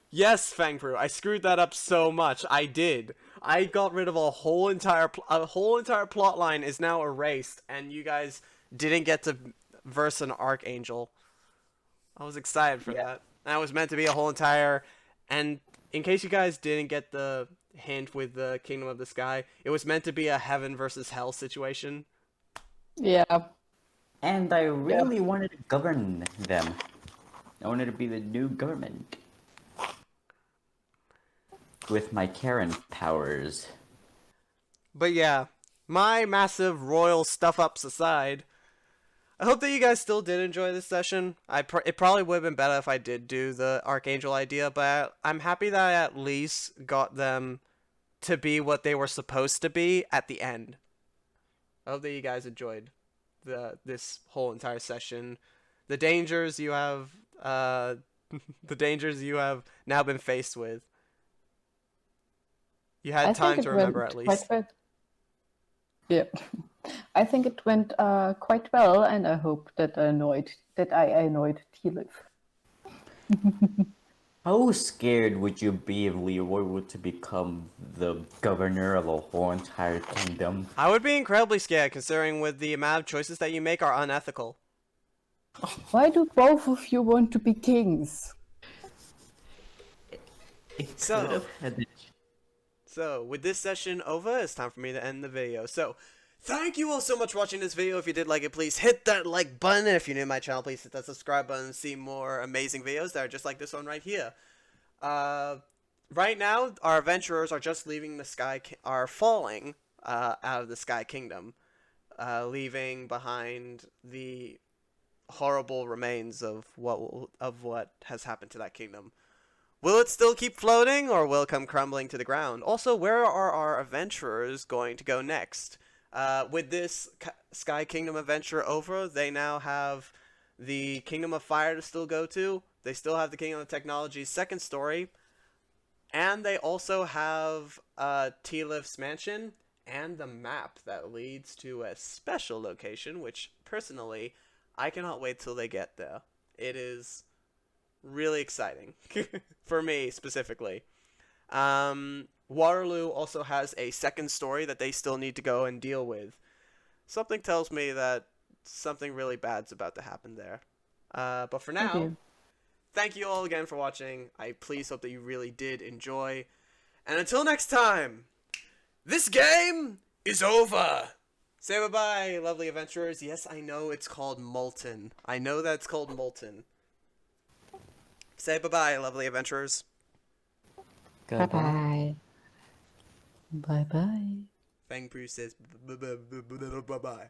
Yes, Fangpru, I screwed that up so much. I did. I got rid of a whole entire plot line is now erased, and you guys didn't get to verse an Archangel. I was excited for that. That was meant to be a whole entire, and in case you guys didn't get the hint with the Kingdom of the Sky, it was meant to be a heaven versus hell situation. Yeah. And I really wanted to govern them. I wanted to be the new government. With my Karen powers. But yeah, my massive royal stuff ups aside, I hope that you guys still did enjoy this session. It probably would have been better if I did do the Archangel idea, but I'm happy that I at least got them to be what they were supposed to be at the end. I hope that you guys enjoyed this whole entire session. The dangers you have the dangers you have now been faced with. You I had think time it to went remember at quite least. well. Yeah. I think it went quite well, and I hope that I annoyed Tilith. How scared would you be if Leroy were to become the governor of a whole entire kingdom? I would be incredibly scared considering with the amount of choices that you make are unethical. Why do both of you want to be kings? It So- could have had the So, with this session over, it's time for me to end the video. So, thank you all so much for watching this video. If you did like it, please hit that like button. And if you're new to my channel, please hit that subscribe button and see more amazing videos that are just like this one right here. Right now, our adventurers are just leaving are falling out of the Sky Kingdom, leaving behind the horrible remains of what has happened to that kingdom. Will it still keep floating, or will it come crumbling to the ground? Also, where are our adventurers going to go next? With this Sky Kingdom adventure over, they now have the Kingdom of Fire to still go to. They still have the Kingdom of Technology's second story. And they also have Tilith's mansion and the map that leads to a special location, which, personally, I cannot wait till they get there. It is really exciting for me specifically. Waterloo also has a second story that they still need to go and deal with. Something tells me that something really bad's about to happen there. But for now, thank you all again for watching. I please hope that you really did enjoy. And until next time, this game is over. Say bye-bye, lovely adventurers. Yes, I know it's called Molten. I know that's called Molten. Say bye-bye, lovely adventurers. Bye-bye. Bye-bye. Fang Brew says bye-bye.